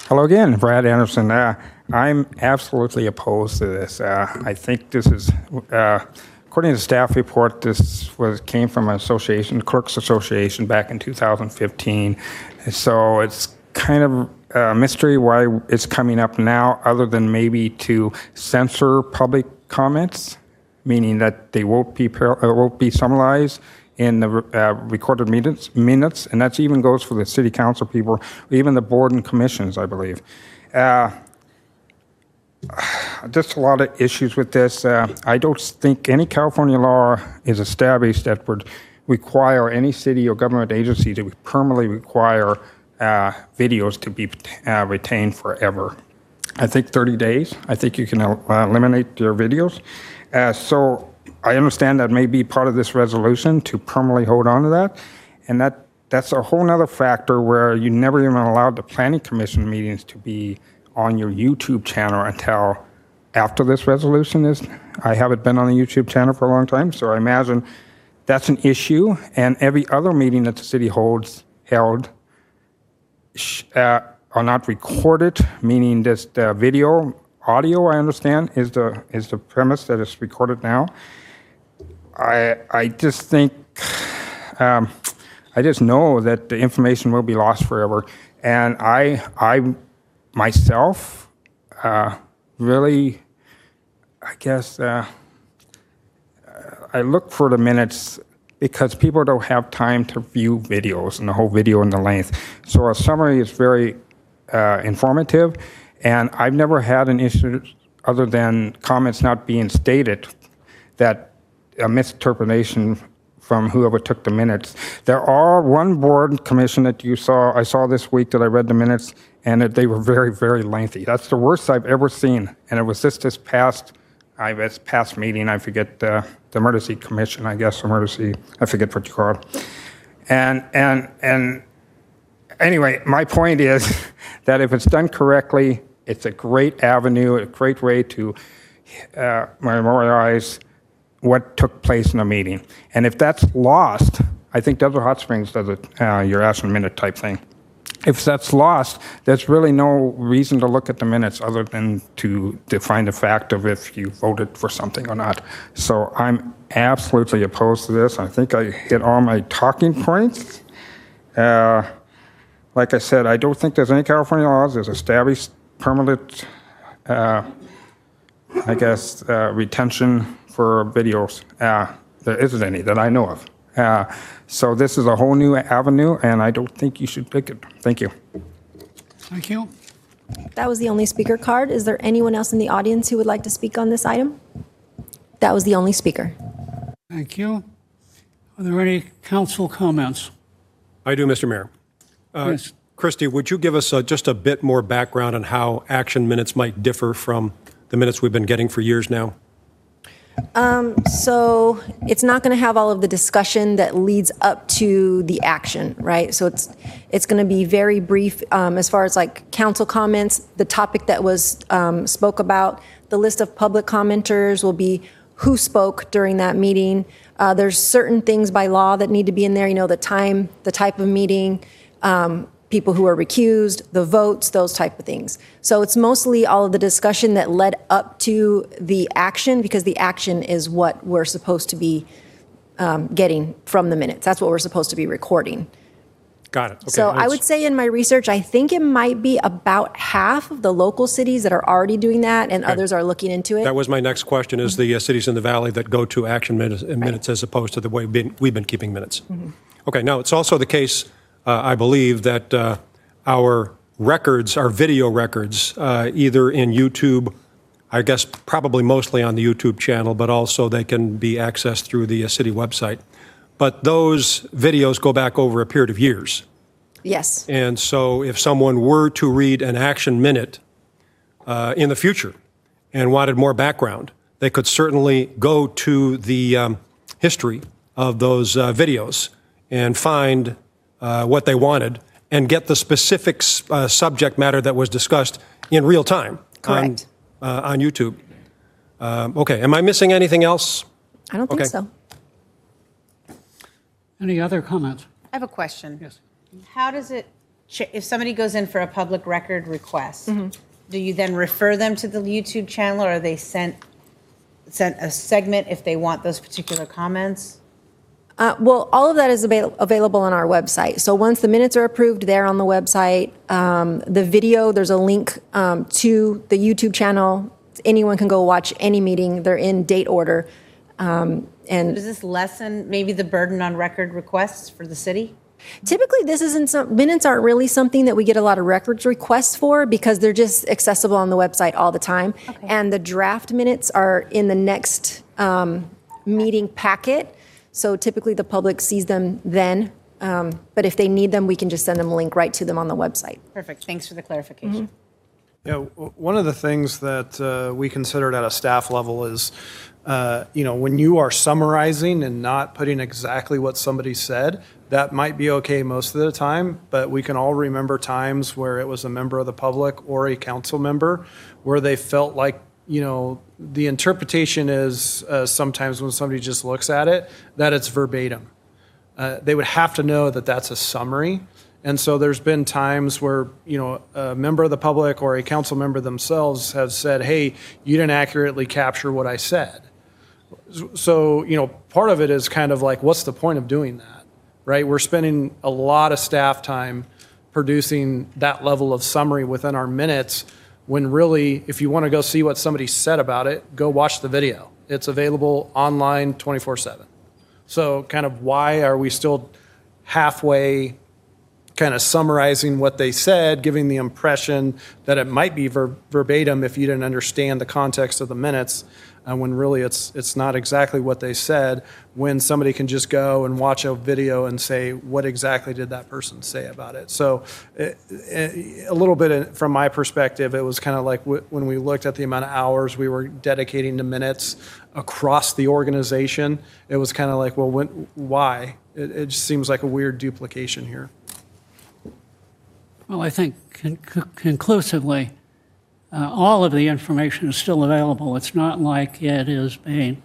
Speaker 11: Hello again, Brad Anderson. I'm absolutely opposed to this. I think this is, according to the staff report, this came from an association, Clerks Association, back in 2015. So it's kind of a mystery why it's coming up now, other than maybe to censor public comments, meaning that they won't be summarized in the recorded minutes, and that even goes for the city council people, even the board and commissions, I believe. Just a lot of issues with this. I don't think any California law is established that would require any city or government agency to permanently require videos to be retained forever. I think 30 days. I think you can eliminate your videos. So I understand that may be part of this resolution to permanently hold on to that. And that's a whole other factor where you never even allowed the planning commission meetings to be on your YouTube channel until after this resolution is. I haven't been on the YouTube channel for a long time, so I imagine that's an issue. And every other meeting that the city held are not recorded, meaning just video, audio, I understand, is the premise that is recorded now. I just think, I just know that the information will be lost forever. And I myself, really, I guess, I look for the minutes because people don't have time to view videos and the whole video in the length. So a summary is very informative, and I've never had an issue other than comments not being stated that a misinterpretation from whoever took the minutes. There are one board commission that I saw this week that I read the minutes, and that they were very, very lengthy. That's the worst I've ever seen, and it was just this past meeting. I forget the emergency commission, I guess, I forget what you call it. And anyway, my point is that if it's done correctly, it's a great avenue, a great way to memorialize what took place in a meeting. And if that's lost, I think Desert Hot Springs does it, your Ashland minute type thing. If that's lost, there's really no reason to look at the minutes other than to find the fact of if you voted for something or not. So I'm absolutely opposed to this. I think I hit all my talking points. Like I said, I don't think there's any California laws. There's established permanent, retention for videos. There isn't any that I know of. So this is a whole new avenue, and I don't think you should pick it. Thank you.
Speaker 1: Thank you.
Speaker 3: That was the only speaker card. Is there anyone else in the audience who would like to speak on this item? That was the only speaker.
Speaker 1: Thank you. Are there any council comments?
Speaker 2: I do, Mr. Mayor.
Speaker 1: Yes.
Speaker 2: Christy, would you give us just a bit more background on how action minutes might differ from the minutes we've been getting for years now?
Speaker 3: So it's not going to have all of the discussion that leads up to the action, right? So it's going to be very brief as far as like council comments, the topic that was spoke about, the list of public commenters will be who spoke during that meeting. There's certain things by law that need to be in there, the time, the type of meeting, people who are recused, the votes, those type of things. So it's mostly all of the discussion that led up to the action, because the action is what we're supposed to be getting from the minutes. That's what we're supposed to be recording.
Speaker 2: Got it. Okay.
Speaker 3: So I would say in my research, I think it might be about half of the local cities that are already doing that, and others are looking into it.
Speaker 2: That was my next question, is the cities in the valley that go to action minutes as opposed to the way we've been keeping minutes. Okay, now it's also the case, I believe, that our records, our video records, either in YouTube, I guess probably mostly on the YouTube channel, but also they can be accessed through the city website. But those videos go back over a period of years.
Speaker 3: Yes.
Speaker 2: And so if someone were to read an action minute in the future and wanted more background, they could certainly go to the history of those videos and find what they wanted and get the specific subject matter that was discussed in real time.
Speaker 3: Correct.
Speaker 2: On YouTube. Okay, am I missing anything else?
Speaker 3: I don't think so.
Speaker 1: Any other comments?
Speaker 7: I have a question.
Speaker 1: Yes.
Speaker 7: How does it, if somebody goes in for a public record request, do you then refer them to the YouTube channel, or are they sent a segment if they want those particular comments?
Speaker 3: Well, all of that is available on our website. So once the minutes are approved, they're on the website. The video, there's a link to the YouTube channel. Anyone can go watch any meeting. They're in date order. And
Speaker 7: does this lessen maybe the burden on record requests for the city?
Speaker 3: Typically, minutes aren't really something that we get a lot of records requests for, because they're just accessible on the website all the time. Okay. And the draft minutes are in the next meeting packet. So typically the public sees them then. But if they need them, we can just send them a link right to them on the website.
Speaker 7: Perfect. Thanks for the clarification.
Speaker 16: Yeah, one of the things that we considered at a staff level is, when you are summarizing and not putting exactly what somebody said, that might be okay most of the time, but we can all remember times where it was a member of the public or a council member where they felt like, the interpretation is sometimes when somebody just looks at it, that it's verbatim. They would have to know that that's a summary. And so there's been times where, a member of the public or a council member themselves has said, hey, you didn't accurately capture what I said. So, part of it is kind of like, what's the point of doing that, right? We're spending a lot of staff time producing that level of summary within our minutes, when really, if you want to go see what somebody said about it, go watch the video. It's available online 24/7. So kind of why are we still halfway kind of summarizing what they said, giving the impression that it might be verbatim if you didn't understand the context of the minutes, when really it's not exactly what they said, when somebody can just go and watch a video and say, what exactly did that person say about it? So a little bit from my perspective, it was kind of like when we looked at the amount of hours we were dedicating to minutes across the organization, it was kind of like, well, why? It just seems like a weird duplication here.
Speaker 1: Well, I think conclusively, all of the information is still available. It's not like it is being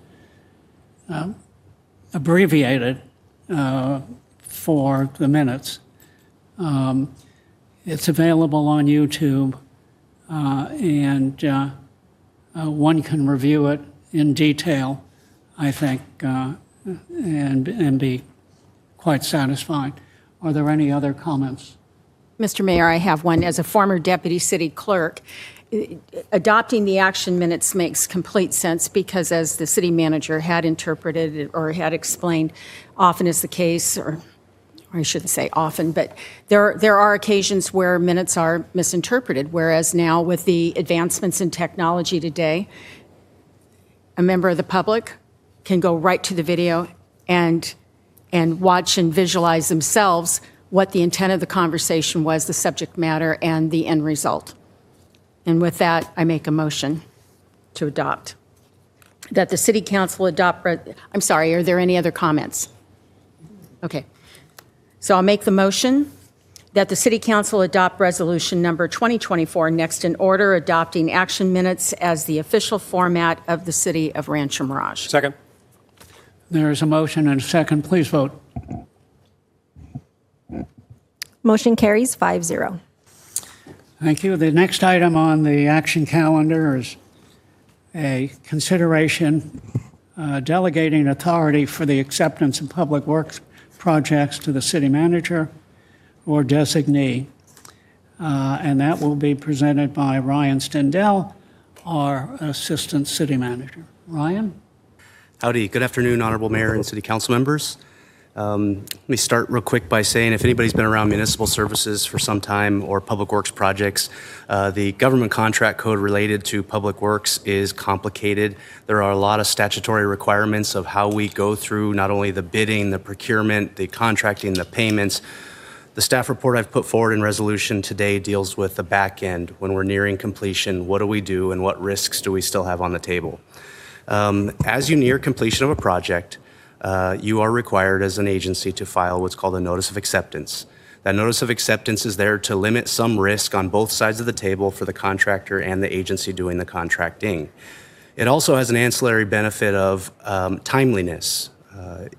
Speaker 1: abbreviated for the minutes. It's available on YouTube, and one can review it in detail, I think, and be quite satisfied. Are there any other comments?
Speaker 12: Mr. Mayor, I have one. As a former deputy city clerk, adopting the action minutes makes complete sense because, as the city manager had interpreted or had explained, often is the case, or I shouldn't say often, but there are occasions where minutes are misinterpreted, whereas now with the advancements in technology today, a member of the public can go right to the video and watch and visualize themselves what the intent of the conversation was, the subject matter, and the end result. And with that, I make a motion to adopt. That the city council adopt, I'm sorry, are there any other comments? Okay. So I'll make the motion that the city council adopt resolution number 2024 next in order, adopting action minutes as the official format of the city of Rancho Mirage.
Speaker 2: Second.
Speaker 1: There is a motion and a second. Please vote.
Speaker 3: Motion carries 5-0.
Speaker 1: Thank you. The next item on the action calendar is a consideration delegating authority for the acceptance of public works projects to the city manager or designee. And that will be presented by Ryan Stendell, our assistant city manager. Ryan?
Speaker 17: Howdy. Good afternoon, Honorable Mayor and City Council members. Let me start real quick by saying if anybody's been around municipal services for some time or public works projects, the government contract code related to public works is complicated. There are a lot of statutory requirements of how we go through not only the bidding, the procurement, the contracting, the payments. The staff report I've put forward in resolution today deals with the back end. When we're nearing completion, what do we do and what risks do we still have on the table? As you near completion of a project, you are required as an agency to file what's called a notice of acceptance. That notice of acceptance is there to limit some risk on both sides of the table for the contractor and the agency doing the contracting. It also has an ancillary benefit of timeliness.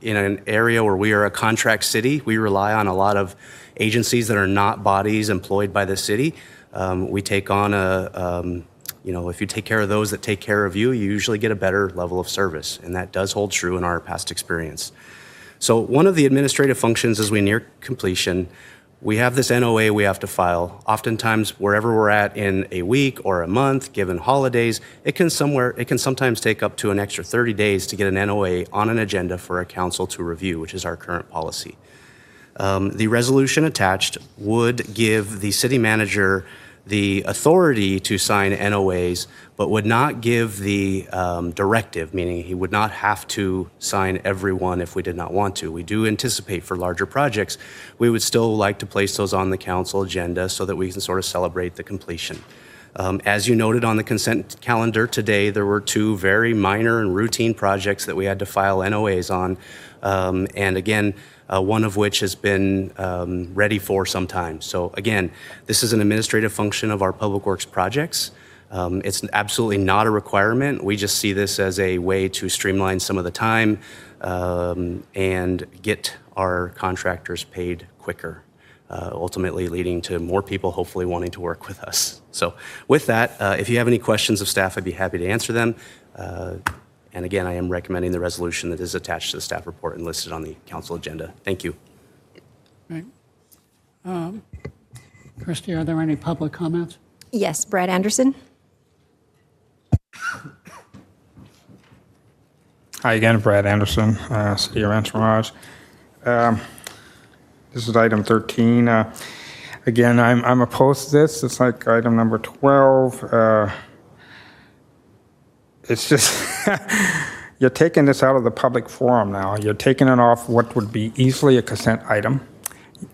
Speaker 17: In an area where we are a contract city, we rely on a lot of agencies that are not bodies employed by the city. We take on if you take care of those that take care of you, you usually get a better level of service, and that does hold true in our past experience. So one of the administrative functions as we near completion, we have this NOA we have to file. Oftentimes, wherever we're at in a week or a month, given holidays, it can sometimes take up to an extra 30 days to get an NOA on an agenda for a council to review, which is our current policy. The resolution attached would give the city manager the authority to sign NOAs, but would not give the directive, meaning he would not have to sign every one if we did not want to. We do anticipate for larger projects, we would still like to place those on the council agenda so that we can sort of celebrate the completion. As you noted on the consent calendar today, there were two very minor and routine projects that we had to file NOAs on. And again, one of which has been ready for some time. So again, this is an administrative function of our public works projects. It's absolutely not a requirement. We just see this as a way to streamline some of the time and get our contractors paid quicker. ultimately leading to more people hopefully wanting to work with us. So with that, if you have any questions of staff, I'd be happy to answer them. And again, I am recommending the resolution that is attached to the staff report and listed on the council agenda. Thank you.
Speaker 1: Right. Christie, are there any public comments?
Speaker 3: Yes, Brad Anderson.
Speaker 11: Hi again, Brad Anderson, City of Rancho Mirage. This is item 13. Again, I'm opposed to this. It's like item number 12. It's just, you're taking this out of the public forum now. You're taking it off what would be easily a consent item.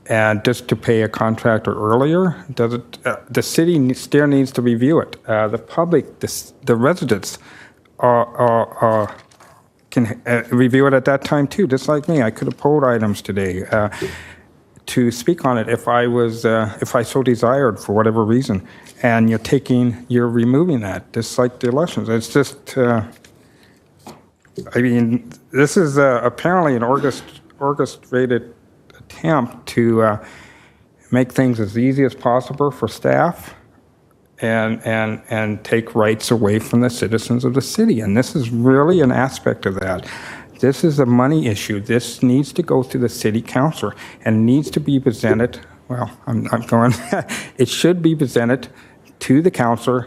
Speaker 11: And just to pay a contractor earlier, does it? The city still needs to review it. The public, the residents, can review it at that time too. Just like me, I could have pulled items today to speak on it if I so desired for whatever reason. And you're removing that, just like the elections. It's just, I mean, this is apparently an orchestrated attempt to make things as easy as possible for staff and take rights away from the citizens of the city. And this is really an aspect of that. This is a money issue. This needs to go to the city council and needs to be presented, well, I'm going, it should be presented to the council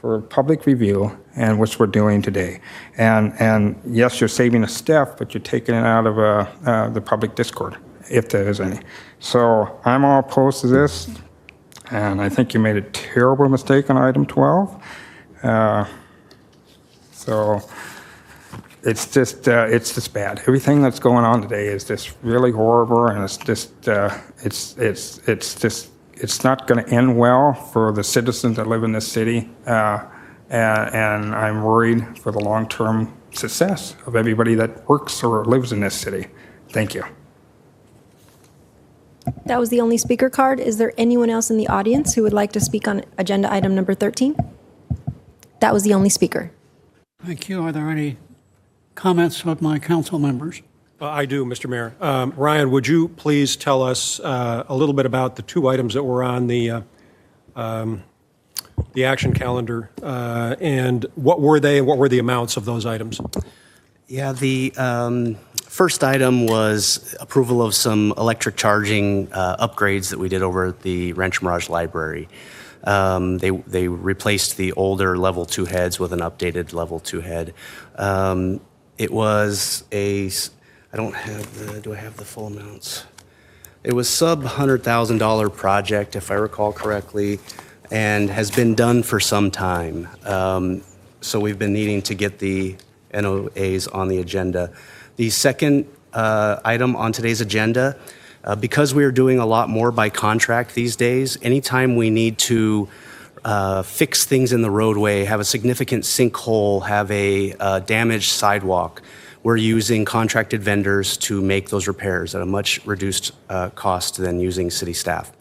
Speaker 11: for public review, and which we're doing today. And yes, you're saving a staff, but you're taking it out of the public discord, if there is any. So I'm all opposed to this, and I think you made a terrible mistake on item 12. So it's just bad. Everything that's going on today is just really horrible, and it's just it's not going to end well for the citizens that live in this city, and I'm worried for the long-term success of everybody that works or lives in this city. Thank you.
Speaker 3: That was the only speaker card. Is there anyone else in the audience who would like to speak on agenda item number 13? That was the only speaker.
Speaker 1: Thank you. Are there any comments of my council members?
Speaker 2: I do, Mr. Mayor. Ryan, would you please tell us a little bit about the two items that were on the action calendar, and what were they, and what were the amounts of those items?
Speaker 17: Yeah, the first item was approval of some electric charging upgrades that we did over at the Rancho Mirage Library. They replaced the older level 2 heads with an updated level 2 head. It was I don't have do I have the full amounts? It was sub $100,000 project, if I recall correctly, and has been done for some time. So we've been needing to get the NOAs on the agenda. The second item on today's agenda, because we are doing a lot more by contract these days, anytime we need to fix things in the roadway, have a significant sinkhole, have a damaged sidewalk, we're using contracted vendors to make those repairs at a much reduced cost than using city staff.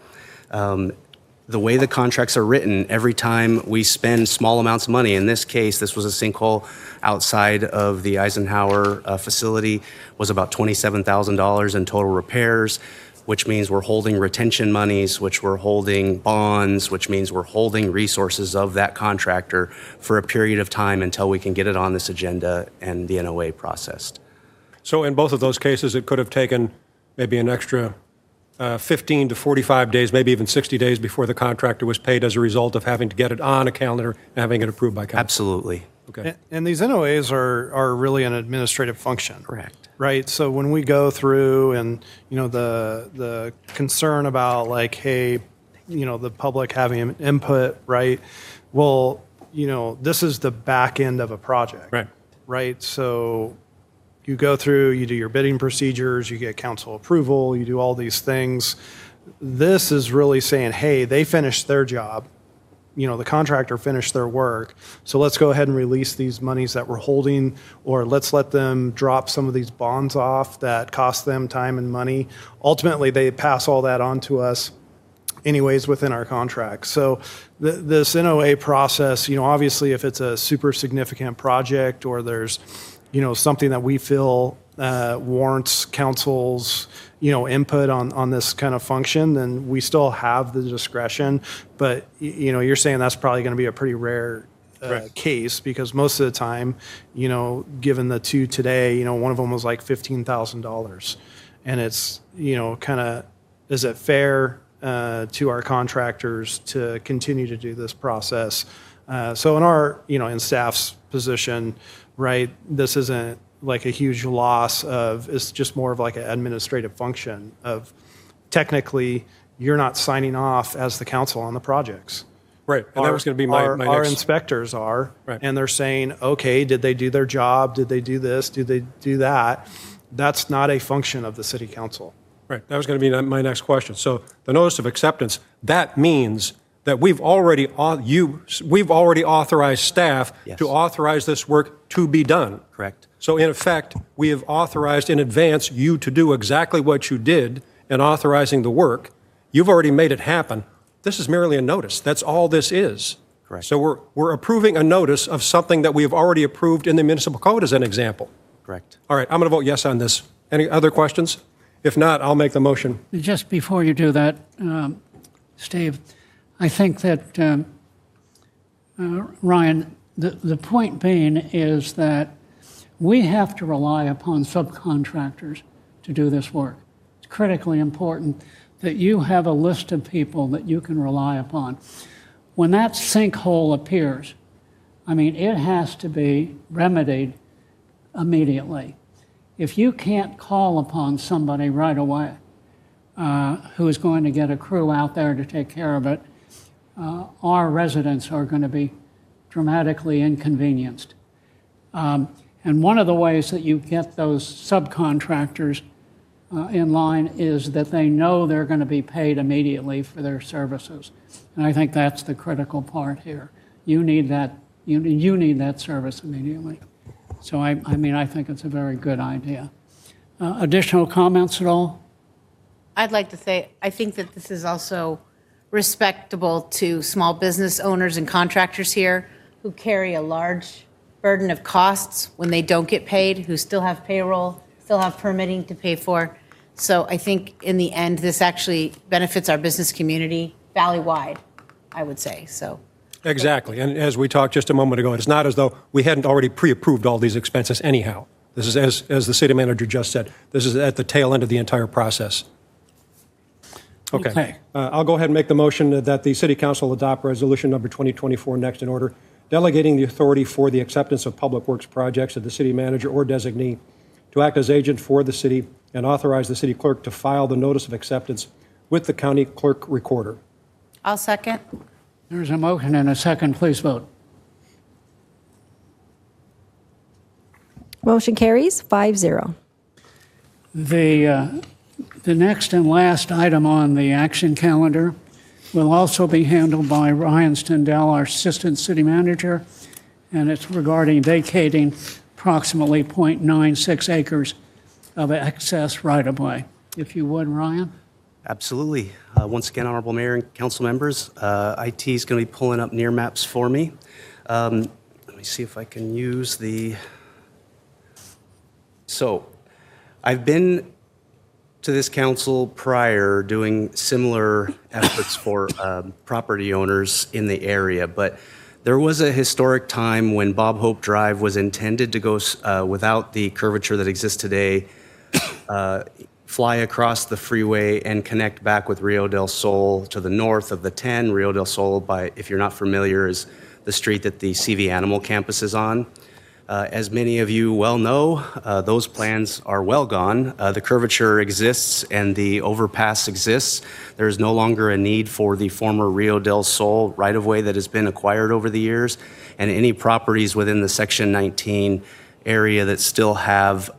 Speaker 17: The way the contracts are written, every time we spend small amounts of money, in this case, this was a sinkhole outside of the Eisenhower facility, was about $27,000 in total repairs, which means we're holding retention monies, which we're holding bonds, which means we're holding resources of that contractor for a period of time until we can get it on this agenda and the NOA processed.
Speaker 2: So in both of those cases, it could have taken maybe an extra 15 to 45 days, maybe even 60 days before the contractor was paid as a result of having to get it on a calendar and having it approved by council.
Speaker 17: Absolutely.
Speaker 2: Okay.
Speaker 16: And these NOAs are really an administrative function.
Speaker 17: Correct.
Speaker 16: Right. So when we go through and, the concern about like, hey, the public having an input, right? Well, this is the back end of a project.
Speaker 2: Right.
Speaker 16: Right. So you go through, you do your bidding procedures, you get council approval, you do all these things. This is really saying, hey, they finished their job. The contractor finished their work. So let's go ahead and release these monies that we're holding, or let's let them drop some of these bonds off that cost them time and money. Ultimately, they pass all that on to us anyways within our contract. So this NOA process, obviously if it's a super significant project or there's, something that we feel warrants council's, input on this kind of function, then we still have the discretion. But, you're saying that's probably going to be a pretty rare case, because most of the time, given the two today, one of them was like $15,000. And it's, kind of, is it fair to our contractors to continue to do this process? So in our, in staff's position, right, this isn't like a huge loss it's just more of like an administrative function of technically you're not signing off as the council on the projects.
Speaker 2: Right, and that was going to be my
Speaker 16: our
Speaker 2: next.
Speaker 16: inspectors are,
Speaker 2: Right.
Speaker 16: and they're saying, okay, did they do their job? Did they do this? Did they do that? That's not a function of the city council.
Speaker 2: Right, that was going to be my next question. So the notice of acceptance, that means that we've already authorized staff to authorize this work to be done.
Speaker 17: Correct.
Speaker 2: So in effect, we have authorized in advance you to do exactly what you did in authorizing the work. You've already made it happen. This is merely a notice. That's all this is.
Speaker 17: Correct.
Speaker 2: So we're approving a notice of something that we have already approved in the municipal code as an example.
Speaker 17: Correct.
Speaker 2: All right, I'm going to vote yes on this. Any other questions? If not, I'll make the motion.
Speaker 1: Just before you do that, Steve, I think that, Ryan, the point being is that we have to rely upon subcontractors to do this work. It's critically important that you have a list of people that you can rely upon. When that sinkhole appears, it has to be remedied immediately. If you can't call upon somebody right away who is going to get a crew out there to take care of it, our residents are going to be dramatically inconvenienced. And one of the ways that you get those subcontractors in line is that they know they're going to be paid immediately for their services. And I think that's the critical part here. You need that, you need that service immediately. So I think it's a very good idea. Additional comments at all?
Speaker 7: I'd like to say, I think that this is also respectable to small business owners and contractors here who carry a large burden of costs when they don't get paid, who still have payroll, still have permitting to pay for. So I think in the end, this actually benefits our business community valley-wide, I would say, so.
Speaker 2: Exactly. And as we talked just a moment ago, it's not as though we hadn't already pre-approved all these expenses anyhow. This is, as the city manager just said, this is at the tail end of the entire process. Okay. I'll go ahead and make the motion that the city council adopt resolution number 2024 next in order, delegating the authority for the acceptance of public works projects to the city manager or designee to act as agent for the city and authorize the city clerk to file the notice of acceptance with the county clerk recorder.
Speaker 7: I'll second.
Speaker 1: There's a motion and a second. Please vote.
Speaker 3: Motion carries 5-0.
Speaker 1: The next and last item on the action calendar will also be handled by Ryan Stendell, our Assistant City Manager, and it's regarding vacating approximately 0.96 acres of excess right-of-way. If you would, Ryan?
Speaker 17: Absolutely. Once again, Honorable Mayor and council members, IT is going to be pulling up near maps for me. Let me see if I can use the... So, I've been to this council prior doing similar efforts for property owners in the area, but there was a historic time when Bob Hope Drive was intended to go without the curvature that exists today, fly across the freeway and connect back with Rio del Sol to the north of the 10. Rio del Sol, if you're not familiar, is the street that the CV Animal Campus is on. As many of you well know, those plans are well gone. The curvature exists and the overpass exists. There is no longer a need for the former Rio del Sol right-of-way that has been acquired over the years, and any properties within the Section 19 area that still have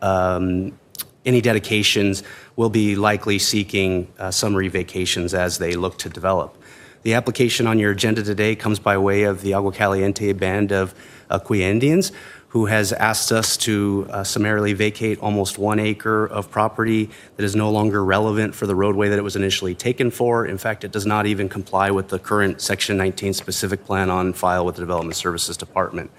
Speaker 17: any dedications will be likely seeking summary vacations as they look to develop. The application on your agenda today comes by way of the Agua Caliente Band of Aqui Indians, who has asked us to summarily vacate almost 1 acre of property that is no longer relevant for the roadway that it was initially taken for. In fact, it does not even comply with the current Section 19 specific plan on file with the Development Services Department.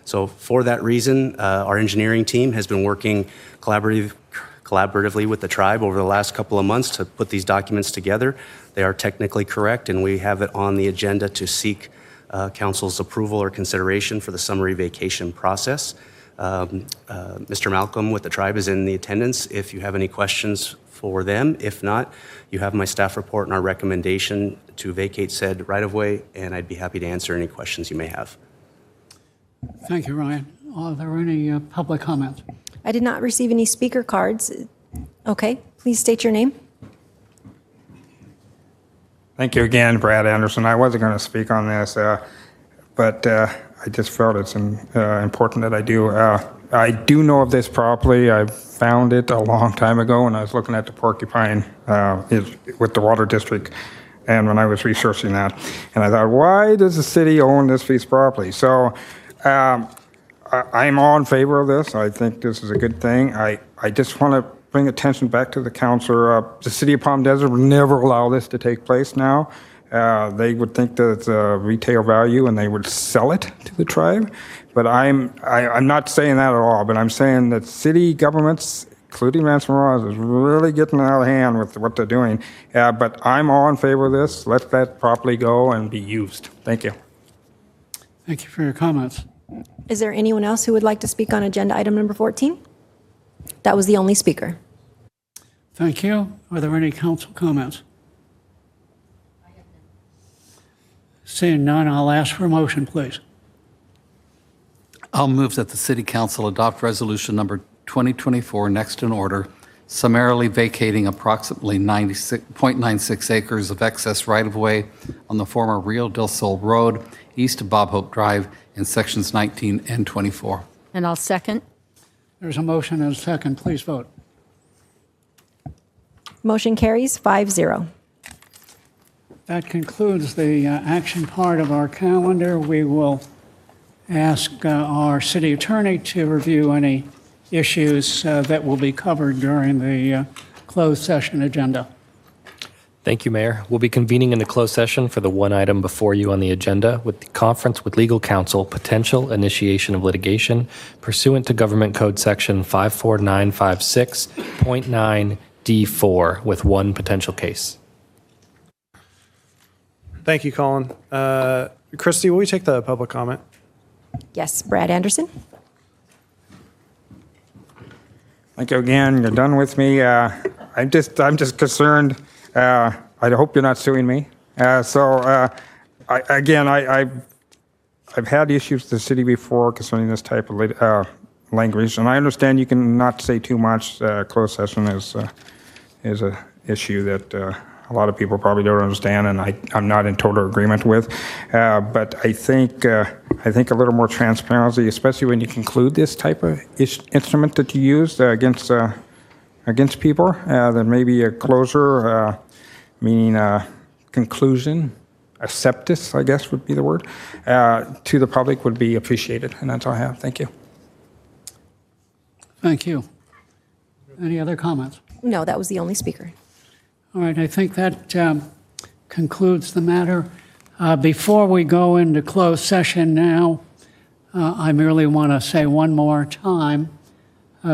Speaker 17: So for that reason, our engineering team has been working collaboratively with the tribe over the last couple of months to put these documents together. They are technically correct, and we have it on the agenda to seek council's approval or consideration for the summary vacation process. Mr. Malcolm with the tribe is in the attendance if you have any questions for them. If not, you have my staff report and our recommendation to vacate said right-of-way, and I'd be happy to answer any questions you may have.
Speaker 1: Thank you, Ryan. Are there any public comments?
Speaker 3: I did not receive any speaker cards. Okay, please state your name.
Speaker 11: Thank you again, Brad Anderson. I wasn't going to speak on this, but I just felt it's important that I do. I do know of this property. I found it a long time ago when I was looking at the Porcupine with the Water District, and when I was researching that. And I thought, why does the city own this piece of property? So I'm all in favor of this. I think this is a good thing. I just want to bring attention back to the councilor. The city of Palm Desert would never allow this to take place now. They would think that it's a retail value and they would sell it to the tribe. But I'm not saying that at all, but I'm saying that city governments, including Rancho Mirage, is really getting out of hand with what they're doing. But I'm all in favor of this. Let that properly go and be used. Thank you.
Speaker 1: Thank you for your comments.
Speaker 3: Is there anyone else who would like to speak on agenda item number 14? That was the only speaker.
Speaker 1: Thank you. Are there any council comments? Seeing none, I'll ask for a motion, please.
Speaker 4: I'll move that the City Council adopt resolution number 2024 next in order, summarily vacating approximately 0.96 acres of excess right-of-way on the former Rio del Sol Road, east of Bob Hope Drive, in sections 19 and 24.
Speaker 12: And I'll second.
Speaker 1: There's a motion and a second. Please vote.
Speaker 3: Motion carries 5-0.
Speaker 1: That concludes the action part of our calendar. We will ask our city attorney to review any issues that will be covered during the closed session agenda.
Speaker 18: Thank you, Mayor. We'll be convening in the closed session for the one item before you on the agenda with the conference with legal counsel, potential initiation of litigation pursuant to Government Code Section 54956.9D4 with one potential case.
Speaker 16: Thank you, Colin. Christy, will we take the public comment?
Speaker 3: Yes, Brad Anderson.
Speaker 11: Thank you again. You're done with me. I'm just concerned. I hope you're not suing me. I've had issues with the city before concerning this type of language, and I understand you can not say too much. Closed session is a issue that a lot of people probably don't understand, and I'm not in total agreement with. But I think a little more transparency, especially when you conclude this type of instrument that you use against people, then maybe a closure, meaning conclusion, acceptance, I guess would be the word, to the public would be appreciated. And that's all I have. Thank you.
Speaker 1: Thank you. Any other comments?
Speaker 3: No, that was the only speaker.
Speaker 1: All right, I think that concludes the matter. Before we go into closed session now, I merely want to say one more time,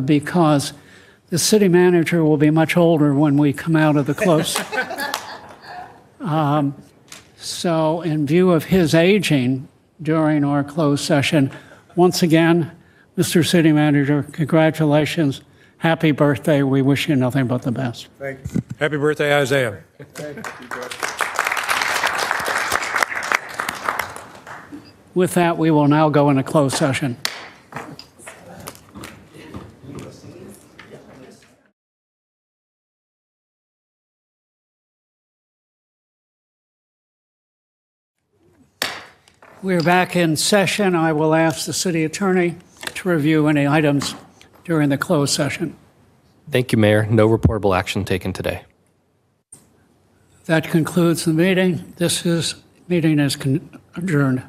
Speaker 1: because the city manager will be much older when we come out of the close. So in view of his aging during our closed session, once again, Mr. City Manager, congratulations. Happy birthday. We wish you nothing but the best.
Speaker 2: Thank you. Happy birthday, Isaiah.
Speaker 1: With that, we will now go into closed session. We're back in session. I will ask the city attorney to review any items during the closed session.
Speaker 18: Thank you, Mayor. No reportable action taken today.
Speaker 1: That concludes the meeting. Meeting is adjourned.